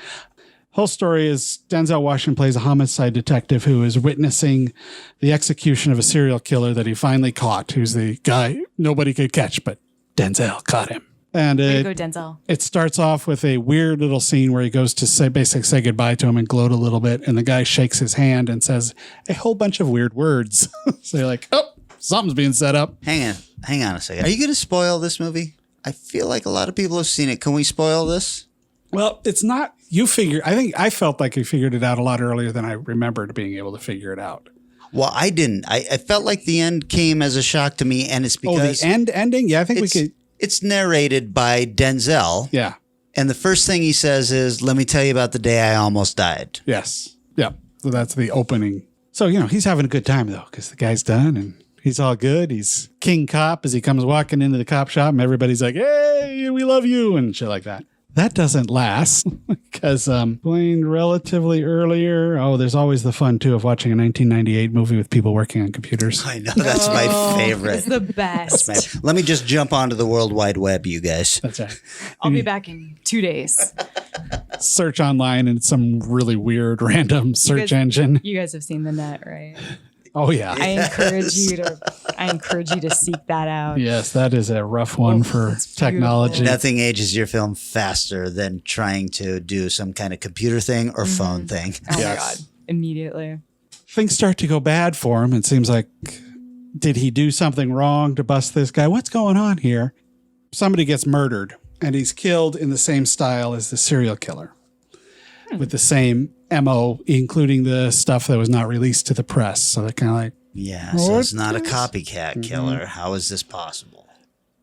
Speaker 5: Whole story is Denzel Washington plays a homicide detective who is witnessing the execution of a serial killer that he finally caught, who's the guy nobody could catch, but Denzel caught him. And
Speaker 6: Way to go, Denzel.
Speaker 5: it starts off with a weird little scene where he goes to basically say goodbye to him and gloat a little bit. And the guy shakes his hand and says a whole bunch of weird words. So you're like, oh, something's being set up.
Speaker 4: Hang on a second. Are you going to spoil this movie? I feel like a lot of people have seen it. Can we spoil this?
Speaker 5: Well, it's not. I think I felt like you figured it out a lot earlier than I remembered being able to figure it out.
Speaker 4: Well, I didn't. I felt like the end came as a shock to me, and it's because
Speaker 5: the ending. Yeah, I think we could.
Speaker 4: It's narrated by Denzel.
Speaker 5: Yeah,
Speaker 4: and the first thing he says is, "Let me tell you about the day I almost died."
Speaker 5: Yes. Yep. So that's the opening. So he's having a good time though, because the guy's done and he's all good. He's king cop as he comes walking into the cop shop, and everybody's like, "Hey, we love you," and shit like that. That doesn't last because explained relatively earlier. Oh, there's always the fun, too, of watching a 1998 movie with people working on computers.
Speaker 4: I know. That's my favorite.
Speaker 6: It's the best.
Speaker 4: Let me just jump onto the World Wide Web, you guys.
Speaker 5: That's right.
Speaker 6: I'll be back in 2 days.
Speaker 5: Search online and some really weird random search engine.
Speaker 6: You guys have seen the net, right?
Speaker 5: Oh, yeah.
Speaker 6: I encourage you to seek that out.
Speaker 5: Yes, that is a rough one for technology.
Speaker 4: Nothing ages your film faster than trying to do some kind of computer thing or phone thing.
Speaker 6: Oh my God. Immediately.
Speaker 5: Things start to go bad for him. It seems like, did he do something wrong to bust this guy? What's going on here? Somebody gets murdered and he's killed in the same style as the serial killer. With the same MO, including the stuff that was not released to the press. So they're kind of like,
Speaker 4: yeah, so it's not a copycat killer. How is this possible?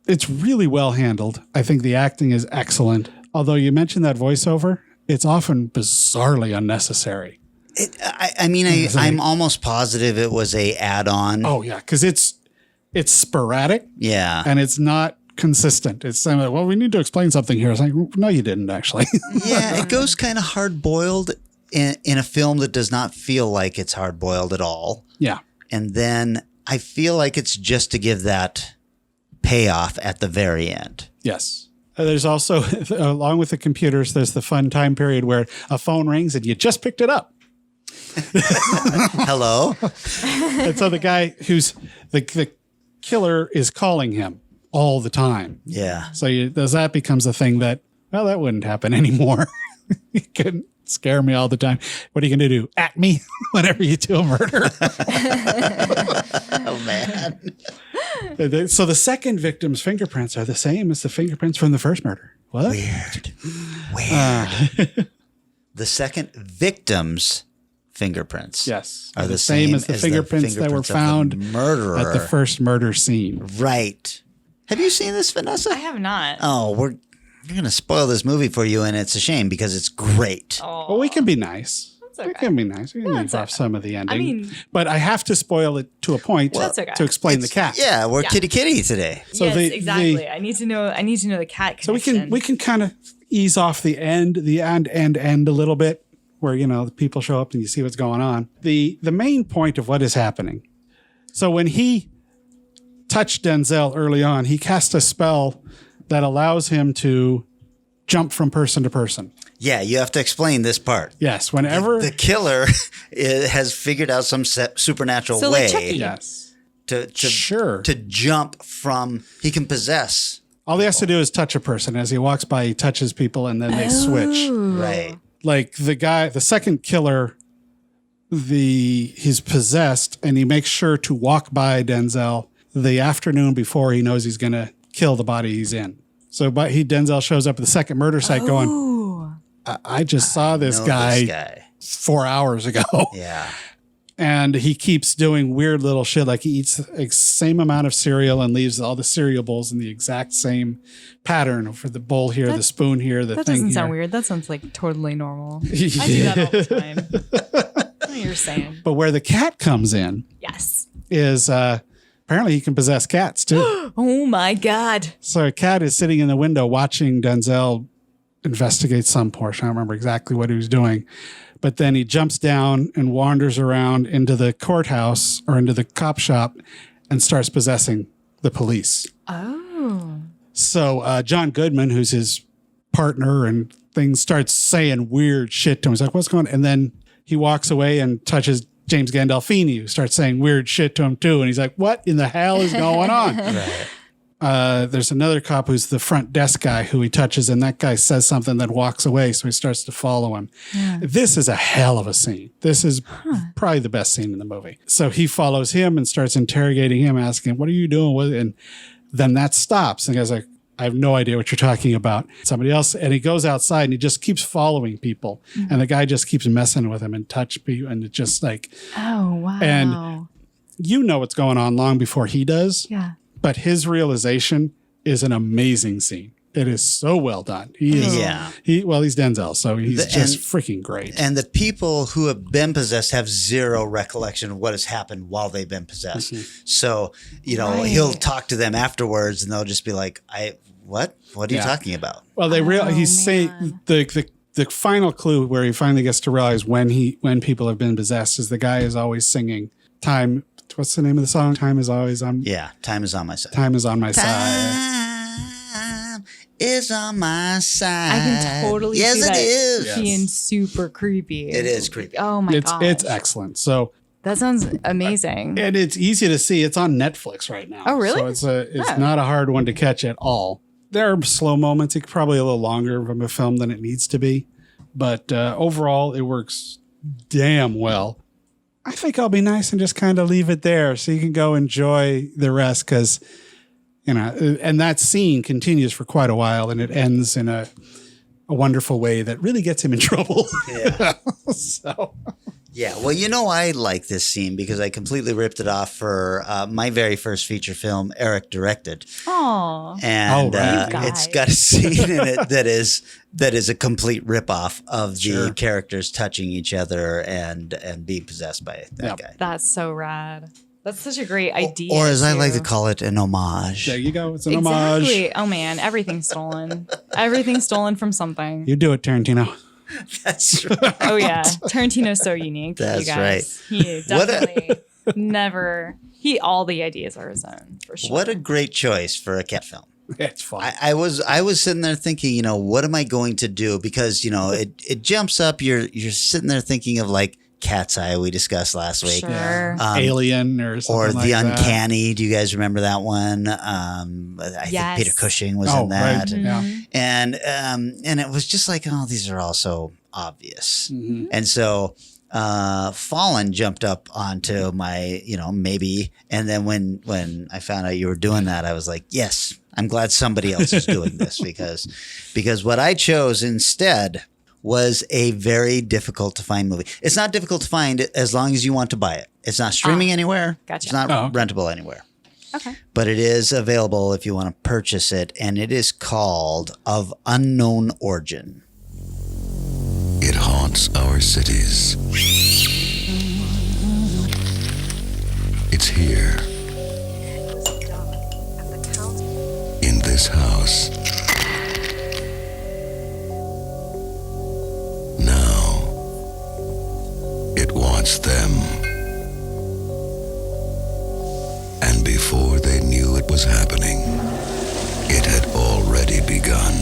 Speaker 5: It's really well handled. I think the acting is excellent. Although you mentioned that voiceover, it's often bizarrely unnecessary.
Speaker 4: I'm almost positive it was a add-on.
Speaker 5: Oh yeah, because it's sporadic.
Speaker 4: Yeah,
Speaker 5: and it's not consistent. It's saying, well, we need to explain something here. It's like, no, you didn't actually.
Speaker 4: Yeah, it goes kind of hard-boiled in a film that does not feel like it's hard-boiled at all.
Speaker 5: Yeah.
Speaker 4: And then I feel like it's just to give that payoff at the very end.
Speaker 5: Yes. There's also, along with the computers, there's the fun time period where a phone rings and you just picked it up.
Speaker 4: Hello?
Speaker 5: And so the guy who's the killer is calling him all the time.
Speaker 4: Yeah.
Speaker 5: So that becomes a thing that, well, that wouldn't happen anymore. You couldn't scare me all the time. What are you going to do? At me whenever you do a murder?
Speaker 4: Oh, man.
Speaker 5: So the second victim's fingerprints are the same as the fingerprints from the first murder. What?
Speaker 4: Weird. The second victim's fingerprints,
Speaker 5: yes,
Speaker 4: are the same
Speaker 5: as the fingerprints that were found at the first murder scene.
Speaker 4: Right. Have you seen this, Vanessa?
Speaker 6: I have not.
Speaker 4: Oh, we're going to spoil this movie for you, and it's a shame because it's great.
Speaker 6: Oh.
Speaker 5: Well, we can be nice.
Speaker 6: That's okay.
Speaker 5: We can be nice. We can leave off some of the ending.
Speaker 6: I mean,
Speaker 5: but I have to spoil it to a point to explain the cat.
Speaker 4: Yeah, we're kitty today.
Speaker 6: So yes, exactly. I need to know the cat connection.
Speaker 5: So we can kind of ease off the end a little bit, where the people show up and you see what's going on. The main point of what is happening. So when he touched Denzel early on, he cast a spell that allows him to jump from person to person.
Speaker 4: Yeah, you have to explain this part.
Speaker 5: Yes, whenever
Speaker 4: the killer has figured out some supernatural way,
Speaker 5: yes,
Speaker 4: to jump from, he can possess.
Speaker 5: All he has to do is touch a person. As he walks by, he touches people, and then they switch.
Speaker 4: Right.
Speaker 5: Like the second killer, he's possessed, and he makes sure to walk by Denzel the afternoon before he knows he's going to kill the body he's in. So, Denzel shows up at the second murder site going, I just saw this guy 4 hours ago.
Speaker 4: Yeah.
Speaker 5: And he keeps doing weird little shit. Like he eats the same amount of cereal and leaves all the cereal bowls in the exact same pattern for the bowl here, the spoon here, the thing here.
Speaker 6: That doesn't sound weird. That sounds like totally normal. I do that all the time. What you're saying.
Speaker 5: But where the cat comes in,
Speaker 6: yes,
Speaker 5: is apparently he can possess cats too.
Speaker 6: Oh my God.
Speaker 5: So a cat is sitting in the window watching Denzel investigate some portion. I don't remember exactly what he was doing. But then he jumps down and wanders around into the courthouse or into the cop shop and starts possessing the police.
Speaker 6: Oh.
Speaker 5: So John Goodman, who's his partner and things, starts saying weird shit to him. He's like, what's going on? And then he walks away and touches James Gandolfini, who starts saying weird shit to him too. And he's like, what in the hell is going on?
Speaker 4: Right.
Speaker 5: There's another cop who's the front desk guy who he touches, and that guy says something, then walks away. So he starts to follow him. Yeah. This is a hell of a scene. This is probably the best scene in the movie. So he follows him and starts interrogating him, asking, what are you doing with it? And then that stops. And the guy's like, I have no idea what you're talking about. Somebody else, and he goes outside and he just keeps following people.
Speaker 6: Mm-hmm.
Speaker 5: And the guy just keeps messing with him and touch people. And it's just like,
Speaker 6: Oh, wow.
Speaker 5: and you know what's going on long before he does.
Speaker 6: Yeah.
Speaker 5: But his realization is an amazing scene. It is so well done. He is, he's Denzel, so he's just freaking great.
Speaker 4: And the people who have been possessed have zero recollection of what has happened while they've been possessed. So, he'll talk to them afterwards and they'll just be like, what are you talking about?
Speaker 5: Well, he's saying the final clue where he finally gets to realize when people have been possessed is the guy is always singing time. What's the name of the song? Time is always on.
Speaker 4: Yeah. Time is on my side.
Speaker 5: Time is on my side.
Speaker 4: Time is on my side.
Speaker 6: I can totally see
Speaker 4: it
Speaker 6: that
Speaker 4: is.
Speaker 6: being super creepy.
Speaker 4: It is creepy.
Speaker 6: Oh my god.
Speaker 5: It's excellent. So
Speaker 6: that sounds amazing.
Speaker 5: And it's easy to see. It's on Netflix right now.
Speaker 6: Oh, really?
Speaker 5: So it's not a hard one to catch at all. There are slow moments. It's probably a little longer from a film than it needs to be. But overall, it works damn well. I think I'll be nice and just kind of leave it there so you can go enjoy the rest because, and that scene continues for quite a while and it ends in a wonderful way that really gets him in trouble.
Speaker 4: Yeah.
Speaker 5: So.
Speaker 4: Yeah, well, I like this scene because I completely ripped it off for my very first feature film Eric directed.
Speaker 6: Aww.
Speaker 4: And it's got a scene in it that is a complete ripoff of the characters touching each other and being possessed by that guy.
Speaker 6: That's so rad. That's such a great idea.
Speaker 4: Or as I like to call it, an homage.
Speaker 5: There you go. It's an homage.
Speaker 6: Exactly. Oh man, everything's stolen. Everything's stolen from something.
Speaker 5: You do it, Tarantino.
Speaker 4: That's right.
Speaker 6: Oh yeah, Tarantino's so unique.
Speaker 4: That's
Speaker 6: you guys.
Speaker 4: right.
Speaker 6: He definitely never. All the ideas are his own for sure.
Speaker 4: What a great choice for a cat film.
Speaker 5: It's fun.
Speaker 4: I was sitting there thinking, what am I going to do? Because it jumps up. You're sitting there thinking of like Cat's Eye we discussed last week,
Speaker 6: Sure.
Speaker 5: Alien or something
Speaker 4: or
Speaker 5: like
Speaker 4: The
Speaker 5: that.
Speaker 4: Uncanny. Do you guys remember that one? I think Peter Cushing was in that.
Speaker 5: Right. Yeah.
Speaker 4: And it was just like, oh, these are all so obvious.
Speaker 5: Mm-hmm.
Speaker 4: And so Fallen jumped up onto my, maybe. And then when I found out you were doing that, I was like, yes, I'm glad somebody else is doing this because what I chose instead was a very difficult to find movie. It's not difficult to find as long as you want to buy it. It's not streaming anywhere.
Speaker 6: Gotcha.
Speaker 4: It's not rentable anywhere.
Speaker 6: Okay.
Speaker 4: But it is available if you want to purchase it, and it is called Of Unknown Origin.
Speaker 16: It haunts our cities. It's here. In this house. Now, it wants them. And before they knew it was happening, it had already begun.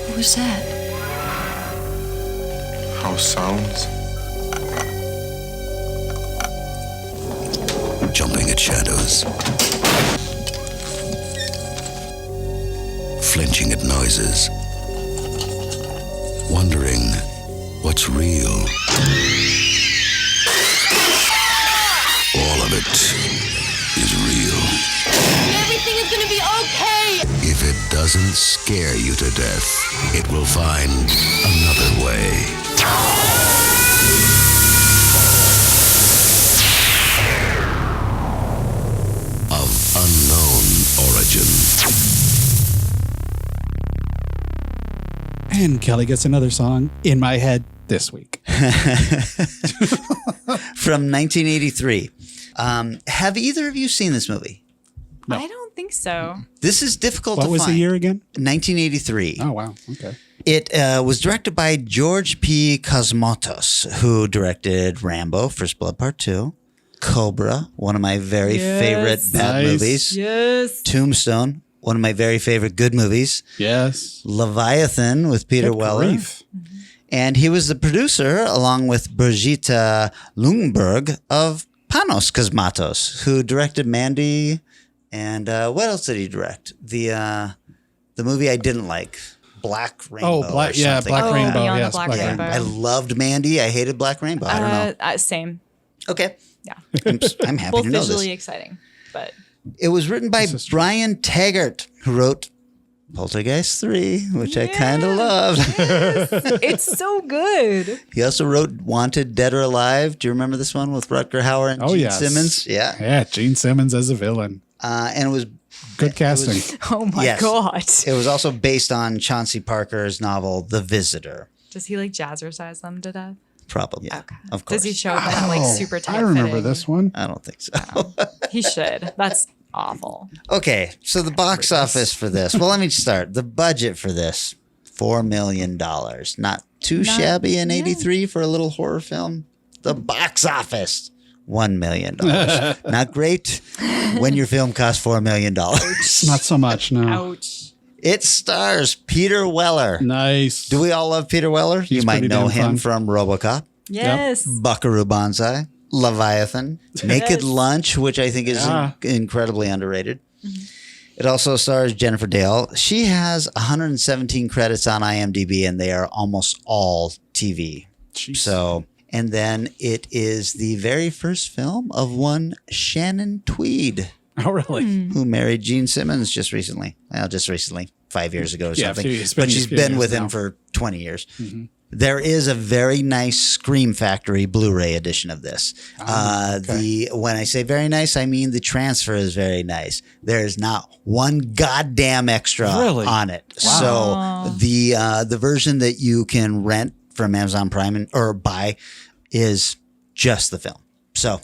Speaker 18: What was that?
Speaker 1: House sounds.
Speaker 16: Jumping at shadows. Flinching at noises. Wondering what's real. All of it is real.
Speaker 18: Everything is gonna be okay!
Speaker 16: If it doesn't scare you to death, it will find another way. Of unknown origin.
Speaker 5: And Kelly gets another song in my head this week.
Speaker 4: From 1983. Have either of you seen this movie?
Speaker 5: No.
Speaker 6: I don't think so.
Speaker 4: This is difficult to
Speaker 5: What
Speaker 4: find.
Speaker 5: was the year again?
Speaker 4: 1983.
Speaker 5: Oh, wow. Okay.
Speaker 4: It was directed by George P. Cosmatos, who directed Rambo, First Blood Part 2, Cobra, one of my very favorite bad movies.
Speaker 6: Yes.
Speaker 4: Tombstone, one of my very favorite good movies.
Speaker 5: Yes.
Speaker 4: Leviathan with Peter
Speaker 5: Good
Speaker 4: Weller.
Speaker 5: grief.
Speaker 4: And he was the producer, along with Brigitte Lundberg, of Panos Cosmatos, who directed Mandy. And what else did he direct? The movie I didn't like. Black Rainbow.
Speaker 5: Oh, Black
Speaker 4: Black
Speaker 5: Rainbow.
Speaker 6: Beyond the
Speaker 5: Yes,
Speaker 6: Black
Speaker 5: Black
Speaker 6: Rainbow.
Speaker 5: Rainbow.
Speaker 4: I loved Mandy. I hated Black Rainbow. I don't know.
Speaker 6: Same.
Speaker 4: Okay.
Speaker 6: Yeah.
Speaker 4: I'm happy
Speaker 6: Both
Speaker 4: to know this.
Speaker 6: visually exciting, but
Speaker 4: It was written by Brian Taggart, who wrote Poltergeist 3, which I kind of loved.
Speaker 6: it's so good.
Speaker 4: He also wrote Wanted Dead or Alive. Do you remember this one with Rutger Hauer and Gene Simmons? Yeah.
Speaker 5: Yeah, Gene Simmons as a villain.
Speaker 4: And it was
Speaker 5: good casting.
Speaker 6: Oh my God.
Speaker 4: It was also based on Chauncey Parker's novel The Visitor.
Speaker 6: Does he like jazzercise them to death?
Speaker 4: Probably.
Speaker 6: Okay.
Speaker 4: Of course.
Speaker 6: Does he show them like super tight?
Speaker 5: I remember
Speaker 6: fitting?
Speaker 5: this one.
Speaker 4: I don't think so.
Speaker 6: He should. That's awful.
Speaker 4: Okay, so the box office for this. Well, let me start. The budget for this, $4 million. Not too shabby in 83 for a little horror film. The box office, $1 million. Not great when your film costs $4 million.
Speaker 5: Not so much, no.
Speaker 6: Ouch.
Speaker 4: It stars Peter Weller.
Speaker 5: Nice.
Speaker 4: Do we all love Peter Weller?
Speaker 5: He's
Speaker 4: you might
Speaker 5: pretty
Speaker 4: know
Speaker 5: damn
Speaker 4: him
Speaker 5: fun.
Speaker 4: from RoboCop,
Speaker 6: Yes.
Speaker 4: Buckaroo Banzai, Leviathan, Naked Lunch, which I think is incredibly underrated. It also stars Jennifer Dale. She has 117 credits on IMDb, and they are almost all TV.
Speaker 5: Jeez.
Speaker 4: So, and then it is the very first film of one Shannon Tweed,
Speaker 5: Oh, really?
Speaker 4: who married Gene Simmons just recently. Well, just recently, 5 years ago or
Speaker 5: Yeah,
Speaker 4: something.
Speaker 5: it's been
Speaker 4: But
Speaker 5: a
Speaker 4: she's
Speaker 5: few
Speaker 4: been
Speaker 5: years
Speaker 4: with him
Speaker 5: now.
Speaker 4: for 20 years. There is a very nice Scream Factory Blu-ray edition of this. When I say very nice, I mean the transfer is very nice. There is not one goddamn extra on it. So the version that you can rent from Amazon Prime or buy is just the film. So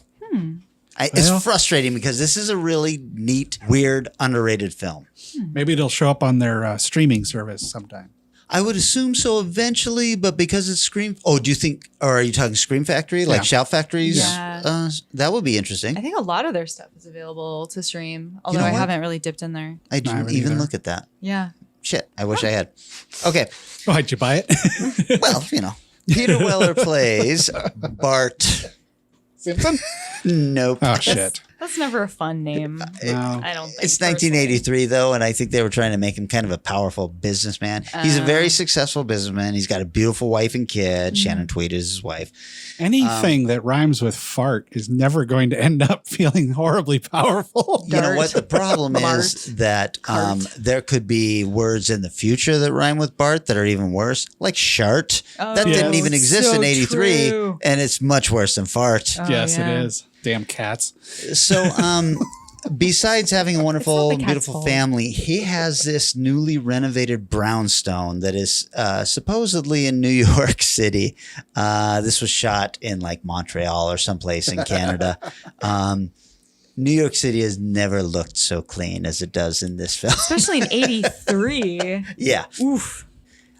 Speaker 4: it's frustrating because this is a really neat, weird, underrated film.
Speaker 5: Maybe it'll show up on their streaming service sometime.
Speaker 4: I would assume so eventually, but because it's Scream. Oh, do you think, or are you talking Scream Factory, like Shout Factories?
Speaker 6: Yeah.
Speaker 4: That would be interesting.
Speaker 6: I think a lot of their stuff is available to stream, although
Speaker 4: know
Speaker 6: I
Speaker 4: what?
Speaker 6: haven't really dipped in there.
Speaker 4: I didn't even look at that.
Speaker 6: Yeah.
Speaker 4: Shit, I wish I had. Okay.
Speaker 5: Why'd you buy it?
Speaker 4: Well, Peter Weller plays Bart
Speaker 5: Simpson?
Speaker 4: Nope.
Speaker 5: Oh, shit.
Speaker 6: That's never a fun name.
Speaker 5: No.
Speaker 6: I don't think
Speaker 4: It's 1983, though, and I think they were trying to make him kind of a powerful businessman. He's a very successful businessman. He's got a beautiful wife and kid. Shannon Tweed is his wife.
Speaker 5: Anything that rhymes with fart is never going to end up feeling horribly powerful.
Speaker 4: You know what? The problem is that there could be words in the future that rhyme with Bart that are even worse, like shart. That didn't even exist
Speaker 6: so
Speaker 4: in 83,
Speaker 6: true.
Speaker 4: and it's much worse than fart.
Speaker 5: Yes, it is. Damn cats.
Speaker 4: So, besides having a wonderful,
Speaker 6: It's not the cat's
Speaker 4: beautiful
Speaker 6: fault.
Speaker 4: family, he has this newly renovated brownstone that is supposedly in New York City. This was shot in like Montreal or someplace in Canada. New York City has never looked so clean as it does in this film.
Speaker 6: Especially in 83.
Speaker 4: Yeah.
Speaker 6: Oof.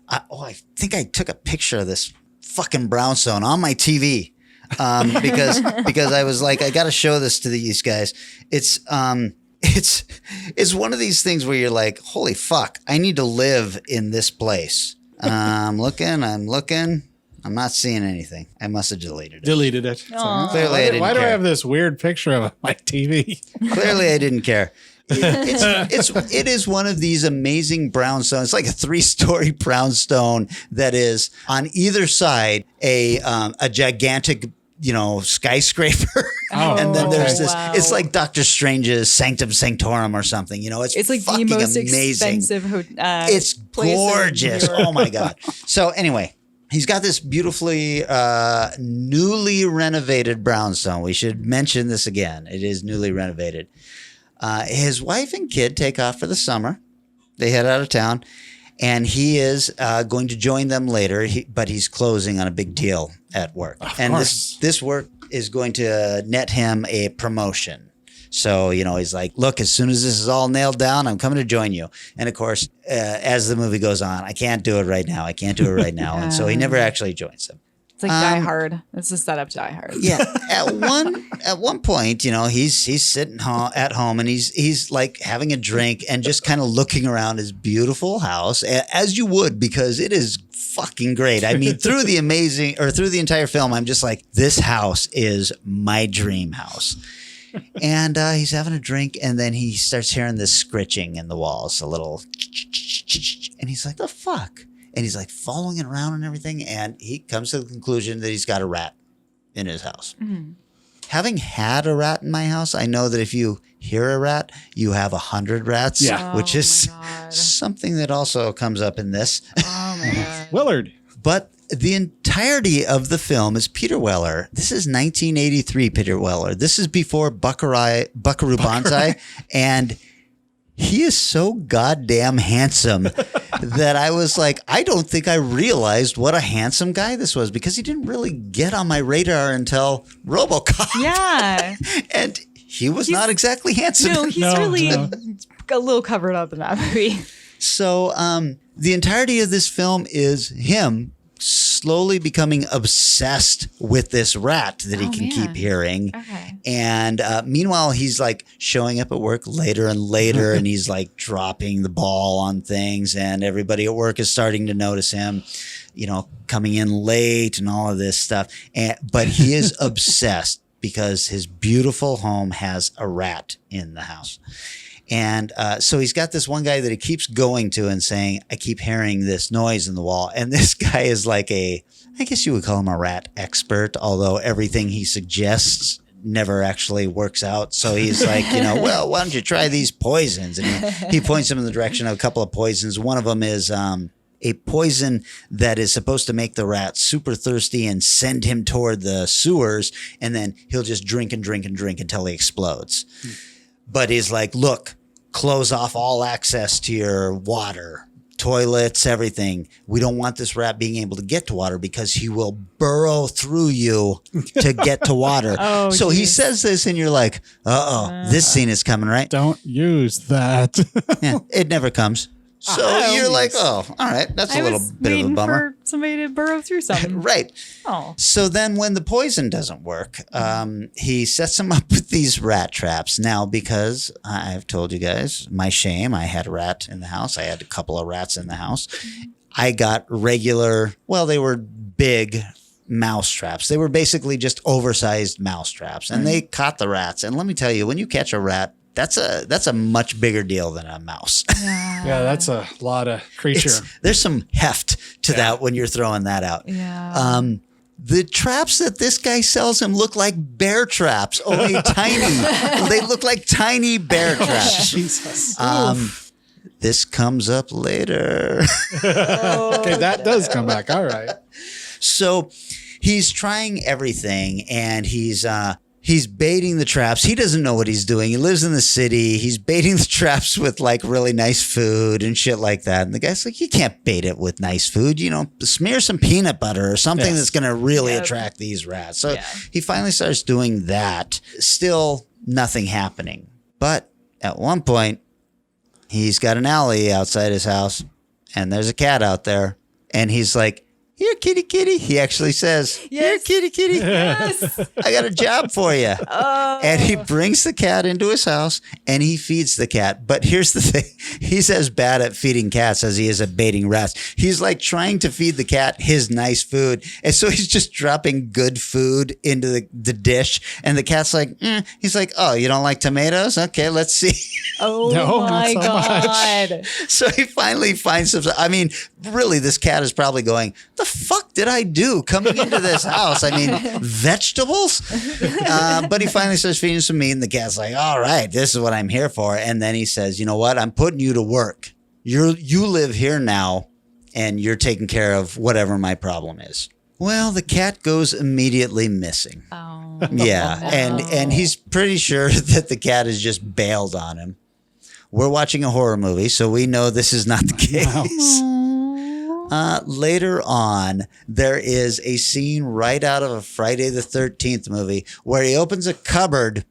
Speaker 4: I think I took a picture of this fucking brownstone on my TV. Because I was like, I got to show this to these guys. It's one of these things where you're like, holy fuck, I need to live in this place. I'm looking, I'm not seeing anything. I must have deleted it.
Speaker 5: Deleted it.
Speaker 4: Clearly I didn't
Speaker 5: Why do I
Speaker 4: care.
Speaker 5: have this weird picture of my TV?
Speaker 4: Clearly I didn't care. It is one of these amazing brownstones. It's like a 3-story brownstone that is on either side a gigantic skyscraper. And then there's this, it's like Doctor Strange's Sanctum Sanctorum or something, it's
Speaker 6: like the
Speaker 4: fucking
Speaker 6: most
Speaker 4: amazing.
Speaker 6: expensive
Speaker 4: It's
Speaker 6: place in
Speaker 4: gorgeous.
Speaker 6: Europe.
Speaker 4: Oh my God. So anyway, he's got this beautifully newly renovated brownstone. We should mention this again. It is newly renovated. His wife and kid take off for the summer. They head out of town. And he is going to join them later, but he's closing on a big deal at work. And this work is going to net him a promotion. So, he's like, look, as soon as this is all nailed down, I'm coming to join you. And of course, as the movie goes on, I can't do it right now. And so he never actually joins them.
Speaker 6: It's like Die Hard. It's a setup to Die Hard.
Speaker 4: Yeah. At one point, he's sitting at home and he's like having a drink and just kind of looking around his beautiful house, as you would, because it is fucking great. I mean, through the entire film, I'm just like, this house is my dream house. And he's having a drink, and then he starts hearing this scritching in the walls, a little, and he's like, the fuck? And he's like following it around and everything, and he comes to the conclusion that he's got a rat in his house.
Speaker 6: Mm-hmm.
Speaker 4: Having had a rat in my house, I know that if you hear a rat, you have 100 rats, which is something that also comes up in this.
Speaker 6: Oh my God.
Speaker 5: Willard.
Speaker 4: But the entirety of the film is Peter Weller. This is 1983 Peter Weller. This is before Buckaroo Banzai. And he is so goddamn handsome that I was like, I don't think I realized what a handsome guy this was, because he didn't really get on my radar until RoboCop.
Speaker 6: Yeah.
Speaker 4: And he's not exactly handsome.
Speaker 6: No, he's really a little covered up in that movie.
Speaker 4: So the entirety of this film is him slowly becoming obsessed with this rat that he can keep hearing.
Speaker 6: Okay.
Speaker 4: And meanwhile, he's like showing up at work later and later, and he's like dropping the ball on things, and everybody at work is starting to notice him, you know, coming in late and all of this stuff. But he is obsessed because his beautiful home has a rat in the house. And so he's got this one guy that he keeps going to and saying, I keep hearing this noise in the wall. And this guy is like I guess you would call him a rat expert, although everything he suggests never actually works out. So he's like, you know, well, why don't you try these poisons? And he points him in the direction of a couple of poisons. One of them is a poison that is supposed to make the rat super thirsty and send him toward the sewers. And then he'll just drink and drink and drink until he explodes. But he's like, look, close off all access to your water, toilets, everything. We don't want this rat being able to get to water because he will burrow through you to get to water. So he says this and you're like, this scene is coming, right?
Speaker 5: Don't use that.
Speaker 4: Yeah, it never comes. So you're like, oh, all right. That's a little bit of a bummer.
Speaker 6: For somebody to burrow through something.
Speaker 4: Right.
Speaker 6: Oh.
Speaker 4: So then when the poison doesn't work, he sets him up with these rat traps. Now, because I've told you guys, my shame, I had a rat in the house. I had a couple of rats in the house. I got regular, well, they were big mouse traps. They were basically just oversized mouse traps. And they caught the rats. And let me tell you, when you catch a rat, that's a much bigger deal than a mouse.
Speaker 5: Yeah, that's a lot of creature.
Speaker 4: There's some heft to that when you're throwing that out.
Speaker 6: Yeah.
Speaker 4: The traps that this guy sells him look like bear traps, only tiny. They look like tiny bear traps.
Speaker 5: Jesus.
Speaker 4: This comes up later.
Speaker 5: Okay, that does come back. All right.
Speaker 4: So he's trying everything, and he's baiting the traps. He doesn't know what he's doing. He lives in the city. He's baiting the traps with like really nice food and shit like that. And the guy's like, you can't bait it with nice food. You know, smear some peanut butter or something that's going to really attract these rats. So he finally starts doing that. Still nothing happening. But at one point, he's got an alley outside his house, and there's a cat out there. And he's like, here, kitty, kitty. He actually says, here, kitty, kitty.
Speaker 6: Yes.
Speaker 4: I got a job for you.
Speaker 6: Oh.
Speaker 4: And he brings the cat into his house and he feeds the cat. But here's the thing. He's as bad at feeding cats as he is at baiting rats. He's like trying to feed the cat his nice food. And so he's just dropping good food into the dish. And the cat's like, He's like, oh, you don't like tomatoes? Okay, let's see.
Speaker 6: Oh, my God.
Speaker 4: So he finally finds some. I mean, really, this cat is probably going, the fuck did I do coming into this house? I mean, vegetables? But he finally starts feeding some meat, and the cat's like, all right, this is what I'm here for. And then he says, you know what? I'm putting you to work. You live here now, and you're taking care of whatever my problem is. Well, the cat goes immediately missing.
Speaker 6: Oh.
Speaker 4: Yeah, and he's pretty sure that the cat has just bailed on him. We're watching a horror movie, so we know this is not the case. Later on, there is a scene right out of a Friday the 13th movie where he opens a cupboard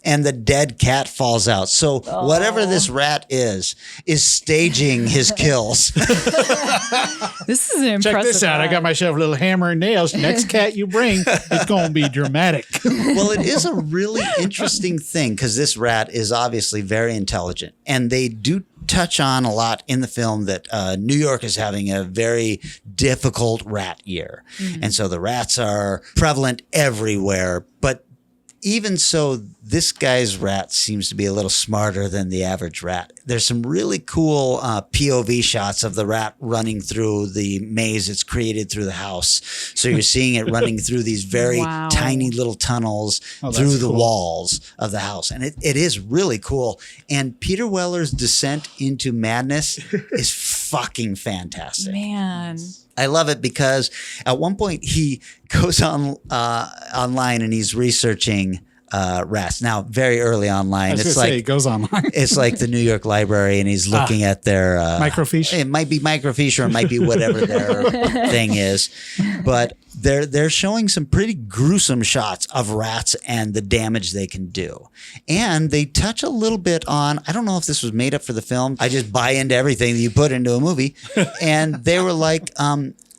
Speaker 4: and the dead cat falls out. So whatever this rat is staging his kills.
Speaker 6: This is an impressive.
Speaker 5: Check this out. I got myself a little hammer and nails. Next cat you bring, it's going to be dramatic.
Speaker 4: Well, it is a really interesting thing because this rat is obviously very intelligent. And they do touch on a lot in the film that New York is having a very difficult rat year. And so the rats are prevalent everywhere. But even so, this guy's rat seems to be a little smarter than the average rat. There's some really cool POV shots of the rat running through the maze it's created through the house. So you're seeing it running through these very tiny little tunnels through the walls of the house. And it is really cool. And Peter Weller's descent into madness is fucking fantastic.
Speaker 6: Man.
Speaker 4: I love it because at one point he goes on online and he's researching rats. Now, very early online,
Speaker 5: it's like it goes online.
Speaker 4: It's like the New York Library, and he's looking at their
Speaker 5: microfiche.
Speaker 4: It might be microfiche, or it might be whatever their thing is, but they're showing some pretty gruesome shots of rats and the damage they can do. And they touch a little bit on, I don't know if this was made up for the film. I just buy into everything that you put into a movie. And they were like,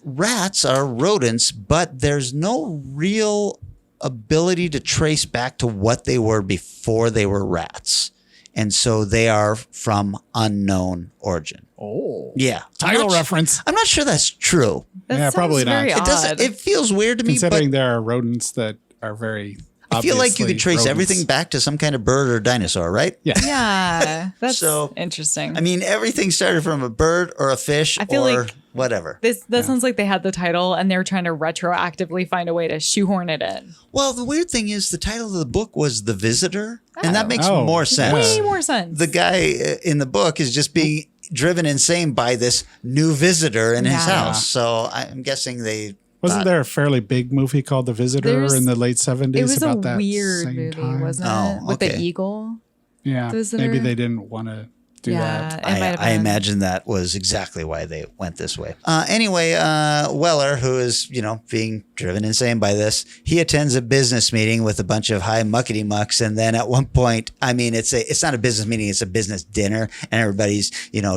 Speaker 4: rats are rodents, but there's no real ability to trace back to what they were before they were rats. And so they are from unknown origin.
Speaker 5: Oh.
Speaker 4: Yeah.
Speaker 5: Title reference.
Speaker 4: I'm not sure that's true.
Speaker 6: That
Speaker 5: probably not.
Speaker 6: very
Speaker 4: It doesn't.
Speaker 6: odd.
Speaker 4: It feels weird to me,
Speaker 5: Considering
Speaker 4: but
Speaker 5: there are rodents that are very
Speaker 4: I feel like you
Speaker 5: obviously
Speaker 4: could trace
Speaker 5: rodents.
Speaker 4: everything back to some kind of bird or dinosaur, right?
Speaker 5: Yeah.
Speaker 6: Yeah, that's
Speaker 4: So,
Speaker 6: interesting.
Speaker 4: I mean, everything started from a bird or a fish
Speaker 6: I feel
Speaker 4: or
Speaker 6: like
Speaker 4: whatever.
Speaker 6: that sounds like they had the title and they were trying to retroactively find a way to shoehorn it in.
Speaker 4: Well, the weird thing is the title of the book was The Visitor, and that makes
Speaker 5: Oh,
Speaker 4: more sense.
Speaker 6: Way more sense.
Speaker 4: The guy in the book is just being driven insane by this new visitor in his
Speaker 6: Yeah.
Speaker 4: house. So I'm guessing they
Speaker 5: Wasn't there a fairly big movie called The Visitor
Speaker 6: There's-
Speaker 5: in the late 70s?
Speaker 6: It was a
Speaker 5: about that
Speaker 6: weird
Speaker 5: same
Speaker 6: movie,
Speaker 5: time?
Speaker 6: wasn't
Speaker 4: Oh,
Speaker 6: it? With the
Speaker 4: okay.
Speaker 6: eagle.
Speaker 5: Yeah,
Speaker 6: Visitor?
Speaker 5: maybe they didn't want to do that.
Speaker 6: It might have
Speaker 4: I
Speaker 6: been.
Speaker 4: imagine that was exactly why they went this way. Anyway, Weller, who is, being driven insane by this, he attends a business meeting with a bunch of high muckety mucks. And then at one point, I mean, it's not a business meeting, it's a business dinner. And everybody's,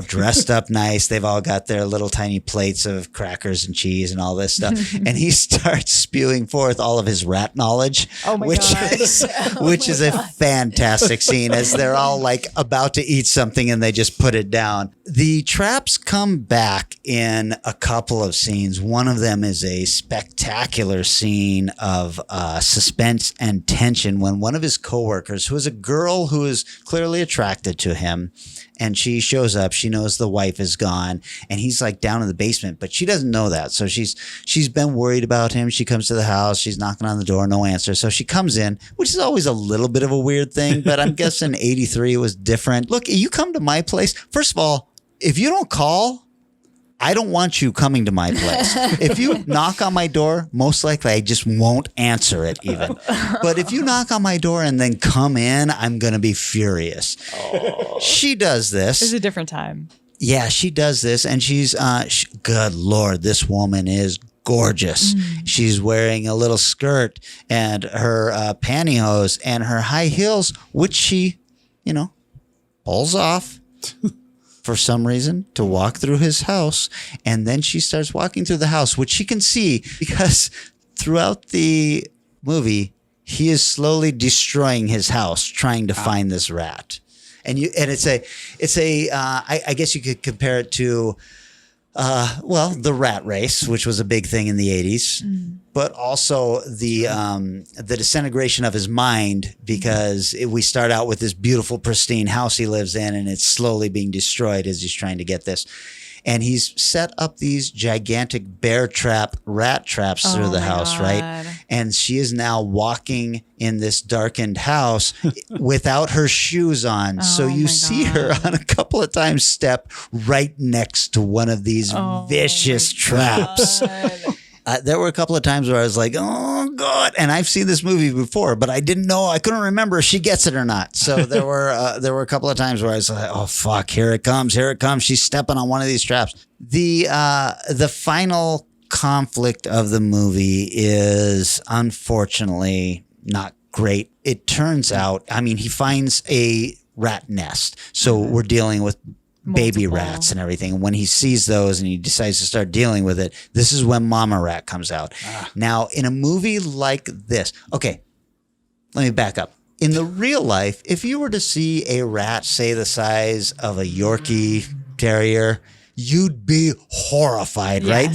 Speaker 4: dressed up nice. They've all got their little tiny plates of crackers and cheese and all this stuff. And he starts spewing forth all of his rat knowledge,
Speaker 6: Oh my
Speaker 4: which
Speaker 6: God.
Speaker 4: is a fantastic scene as they're all like about to eat something and they just put it down. The traps come back in a couple of scenes. One of them is a spectacular scene of suspense and tension when one of his coworkers, who is a girl who is clearly attracted to him, and she shows up. She knows the wife is gone, and he's like down in the basement, but she doesn't know that. So she's been worried about him. She comes to the house. She's knocking on the door, no answer. So she comes in, which is always a little bit of a weird thing, but I'm guessing 83 was different. Look, you come to my place. First of all, if you don't call, I don't want you coming to my place. If you knock on my door, most likely I just won't answer it even. But if you knock on my door and then come in, I'm going to be furious. She does this.
Speaker 6: It was a different time.
Speaker 4: Yeah, she does this, and she's good Lord, this woman is gorgeous. She's wearing a little skirt and her pantyhose and her high heels, which she, pulls off for some reason to walk through his house. And then she starts walking through the house, which she can see because throughout the movie, he is slowly destroying his house, trying to find this rat. And I guess you could compare it to, the rat race, which was a big thing in the 80s, but also the disintegration of his mind, because we start out with this beautiful, pristine house he lives in, and it's slowly being destroyed as he's trying to get this. And he's set up these gigantic rat traps through the house, right? And she is now walking in this darkened house without her shoes on. So you see her on a couple of times step right next to one of these vicious traps. There were a couple of times where I was like, oh, God. And I've seen this movie before, but I couldn't remember if she gets it or not. So there were a couple of times where I was like, oh, fuck, here it comes. She's stepping on one of these traps. The final conflict of the movie is unfortunately not great. It turns out, he finds a rat nest. So we're dealing with baby rats and everything. And when he sees those and he decides to start dealing with it, this is when Mama Rat comes out. Now, in a movie like this, okay, let me back up. In the real life, if you were to see a rat, say the size of a Yorkie Terrier, you'd be horrified, right?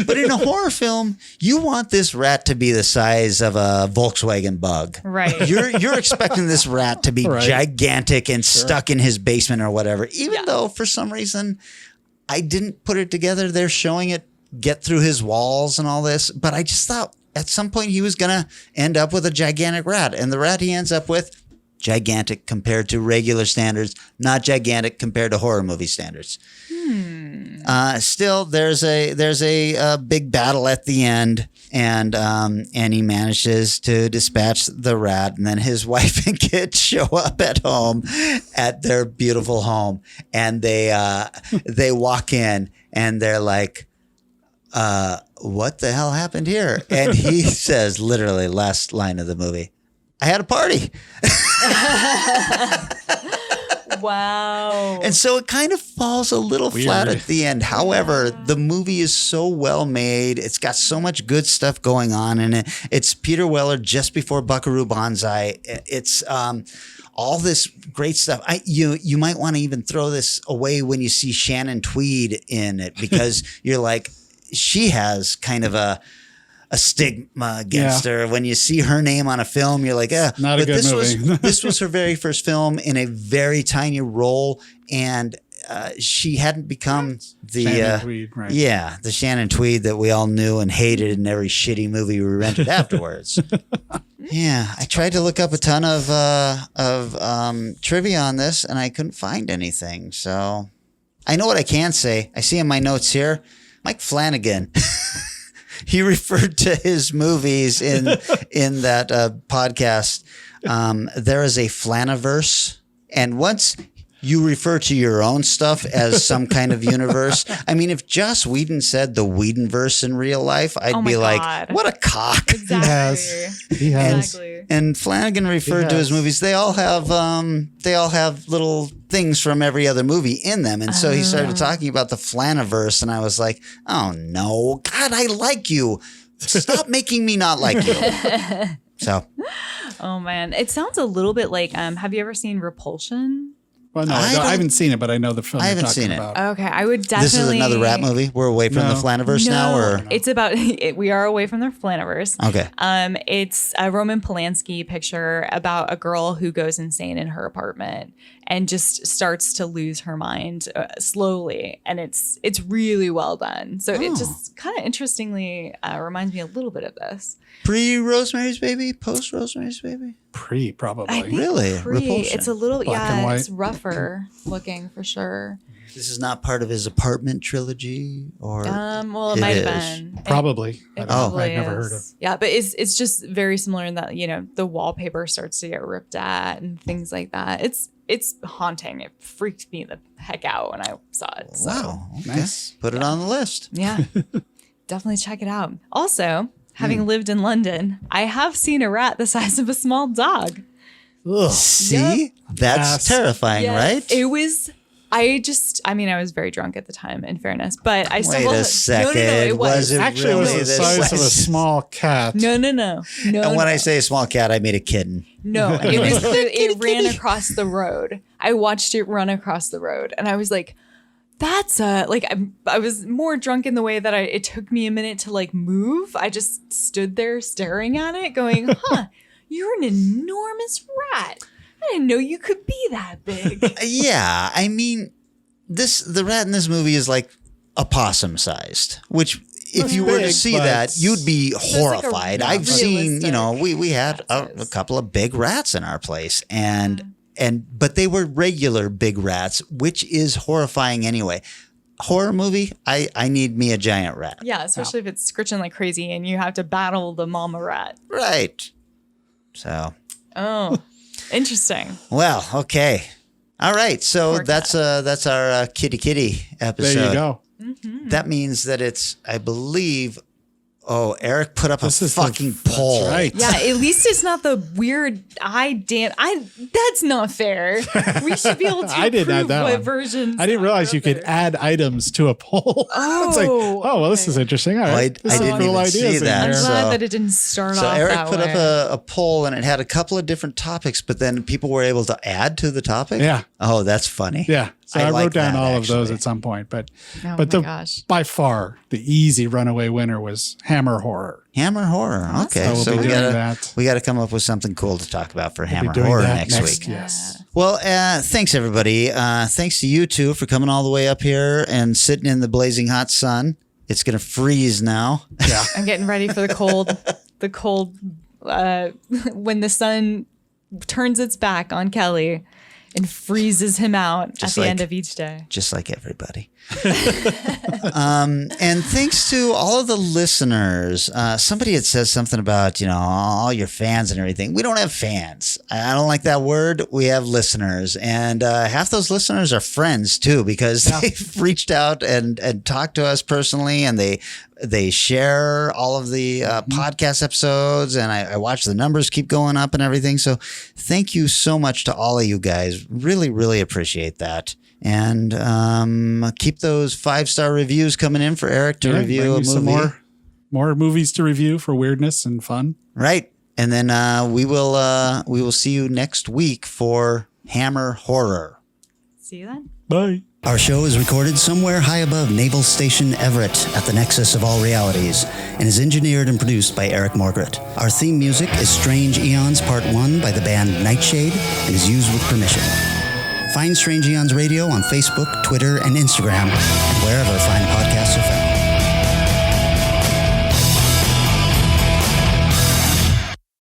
Speaker 4: But in a horror film, you want this rat to be the size of a Volkswagen Bug.
Speaker 6: Right.
Speaker 4: You're expecting this rat to be gigantic and stuck in his basement or whatever. Even though for some reason I didn't put it together. They're showing it get through his walls and all this, but I just thought at some point he was going to end up with a gigantic rat, and the rat he ends up with, gigantic compared to regular standards, not gigantic compared to horror movie standards. Still, there's a big battle at the end, and he manages to dispatch the rat, and then his wife and kids show up at home, at their beautiful home, and they walk in, and they're like, what the hell happened here? And he says, literally, last line of the movie, I had a party.
Speaker 6: Wow.
Speaker 4: And so it kind of falls a little flat at the end. However, the movie is so well made. It's got so much good stuff going on in it. It's Peter Weller just before Buckaroo Banzai. It's all this great stuff. You might want to even throw this away when you see Shannon Tweed in it, because you're like, she has kind of a stigma against her. When you see her name on a film, you're like,
Speaker 5: not a good movie.
Speaker 4: This was her very first film in a very tiny role, and she hadn't become the
Speaker 5: Shannon Tweed, right.
Speaker 4: the Shannon Tweed that we all knew and hated in every shitty movie we rented afterwards. I tried to look up a ton of trivia on this, and I couldn't find anything. So I know what I can say. I see in my notes here, Mike Flanagan. He referred to his movies in that podcast. There is a Flaniverse, and once you refer to your own stuff as some kind of universe, I mean, if Joss Whedon said the Whedonverse in real life, I'd be like, what a cock.
Speaker 6: Exactly.
Speaker 5: He has.
Speaker 4: And Flanagan referred to his movies. They all have little things from every other movie in them. And so he started talking about the Flaniverse, and I was like, oh no, God, I like you. Stop making me not like you. So.
Speaker 6: Oh man, it sounds a little bit like, have you ever seen Repulsion?
Speaker 5: Well, no, I haven't seen it, but I know the film.
Speaker 4: I haven't
Speaker 5: you're talking
Speaker 4: seen it.
Speaker 5: about.
Speaker 6: Okay, I would definitely.
Speaker 4: This is another rat movie. We're away from the Flaniverse now, or
Speaker 6: it's about. We are away from the Flaniverse.
Speaker 4: Okay.
Speaker 6: It's a Roman Polanski picture about a girl who goes insane in her apartment and just starts to lose her mind slowly, and it's really well done. So it just kind of interestingly reminds me a little bit of this.
Speaker 4: Pre-Rosemary's Baby, post-Rosemary's Baby.
Speaker 5: Pre, probably.
Speaker 4: Really?
Speaker 6: Repulsion. It's a little,
Speaker 5: Black and white.
Speaker 6: It's rougher looking for sure.
Speaker 4: This is not part of his apartment trilogy, or
Speaker 6: well, it might have been.
Speaker 5: Probably.
Speaker 6: It
Speaker 5: I've
Speaker 6: probably
Speaker 5: never heard of.
Speaker 6: is. Yeah, but it's just very similar in that, the wallpaper starts to get ripped at and things like that. It's haunting. It freaked me the heck out when I saw it. So.
Speaker 4: Wow. Okay. Nice. Put it on the list.
Speaker 6: Yeah. Definitely check it out. Also, having lived in London, I have seen a rat the size of a small dog.
Speaker 4: Ugh. See? That's terrifying, right?
Speaker 6: It was. I was very drunk at the time, in fairness, but I still.
Speaker 4: Wait a second.
Speaker 6: No, it was.
Speaker 5: Actually, it was the size of a small cat.
Speaker 6: No.
Speaker 4: And when I say small cat, I mean a kitten.
Speaker 6: No, it was. It ran across the road. I watched it run across the road, and I was like, "That's I was more drunk in the way that it took me a minute to move. I just stood there staring at it, going, "Huh, you're an enormous rat. I didn't know you could be that big."
Speaker 4: Yeah, I mean, the rat in this movie is like a possum sized, which if you were to see that, you'd be horrified. I've seen, we had a couple of big rats in our place, but they were regular big rats, which is horrifying anyway. Horror movie, I need me a giant rat.
Speaker 6: Yeah, especially if it's scritching like crazy and you have to battle the mama rat.
Speaker 4: Right. So.
Speaker 6: Oh. Interesting.
Speaker 4: Well, okay. All right. So that's our kitty episode.
Speaker 5: There you go.
Speaker 6: Mm-hmm.
Speaker 4: That means that it's, I believe, Oh, Eric put up a fucking poll.
Speaker 5: That's right.
Speaker 6: Yeah, at least it's not the weird that's not fair. We should be able to
Speaker 5: I didn't add
Speaker 6: approve
Speaker 5: that
Speaker 6: what
Speaker 5: one.
Speaker 6: versions.
Speaker 5: I didn't realize you could add items to a poll.
Speaker 6: Oh,
Speaker 5: it's like, well, this is interesting. All right.
Speaker 4: I didn't even see that.
Speaker 6: I'm
Speaker 4: So-
Speaker 6: glad that it didn't start
Speaker 4: So
Speaker 6: off
Speaker 4: Eric
Speaker 6: that
Speaker 4: put
Speaker 6: way.
Speaker 4: up a poll and it had a couple of different topics, but then people were able to add to the topic.
Speaker 5: Yeah.
Speaker 4: Oh, that's funny.
Speaker 5: Yeah. So I
Speaker 4: like
Speaker 5: wrote down
Speaker 4: that,
Speaker 5: all of those
Speaker 4: actually.
Speaker 5: at some point, but
Speaker 6: Oh
Speaker 5: but
Speaker 6: my
Speaker 5: the
Speaker 6: gosh.
Speaker 5: by far the easy runaway winner was Hammer Horror.
Speaker 4: Hammer Horror. Okay,
Speaker 5: So we'll
Speaker 4: so
Speaker 5: be
Speaker 4: we
Speaker 5: doing
Speaker 4: gotta
Speaker 5: that.
Speaker 4: we gotta come up with something cool to talk about for
Speaker 5: We'll be
Speaker 4: Hammer
Speaker 5: doing
Speaker 4: Horror
Speaker 5: that
Speaker 4: next week.
Speaker 5: Yes.
Speaker 4: Well, thanks everybody. Thanks to you two for coming all the way up here and sitting in the blazing hot sun. It's gonna freeze now.
Speaker 5: Yeah.
Speaker 6: I'm getting ready for the cold. When the sun turns its back on Kelly and freezes him out
Speaker 4: Just
Speaker 6: at the
Speaker 4: like-
Speaker 6: end of each day.
Speaker 4: Just like everybody. And thanks to all of the listeners. Somebody had said something about, all your fans and everything. We don't have fans. I don't like that word. We have listeners. And half those listeners are friends too, because they've reached out and talked to us personally, and they share all of the podcast episodes, and I watch the numbers keep going up and everything. So thank you so much to all of you guys. Really, really appreciate that. And keep those 5-star reviews coming in for Eric to review
Speaker 5: bring
Speaker 4: a
Speaker 5: you
Speaker 4: movie.
Speaker 5: some more movies to review for weirdness and fun.
Speaker 4: Right. And then we will see you next week for Hammer Horror.
Speaker 6: See you then.
Speaker 5: Bye.
Speaker 4: Our show is recorded somewhere high above Naval Station Everett at the nexus of all realities and is engineered and produced by Eric Morgret. Our theme music is Strange Aeons Part 1 by the band Nightshade and is used with permission. Find Strange Aeons Radio on Facebook, Twitter, and Instagram, and wherever fine podcasts are found.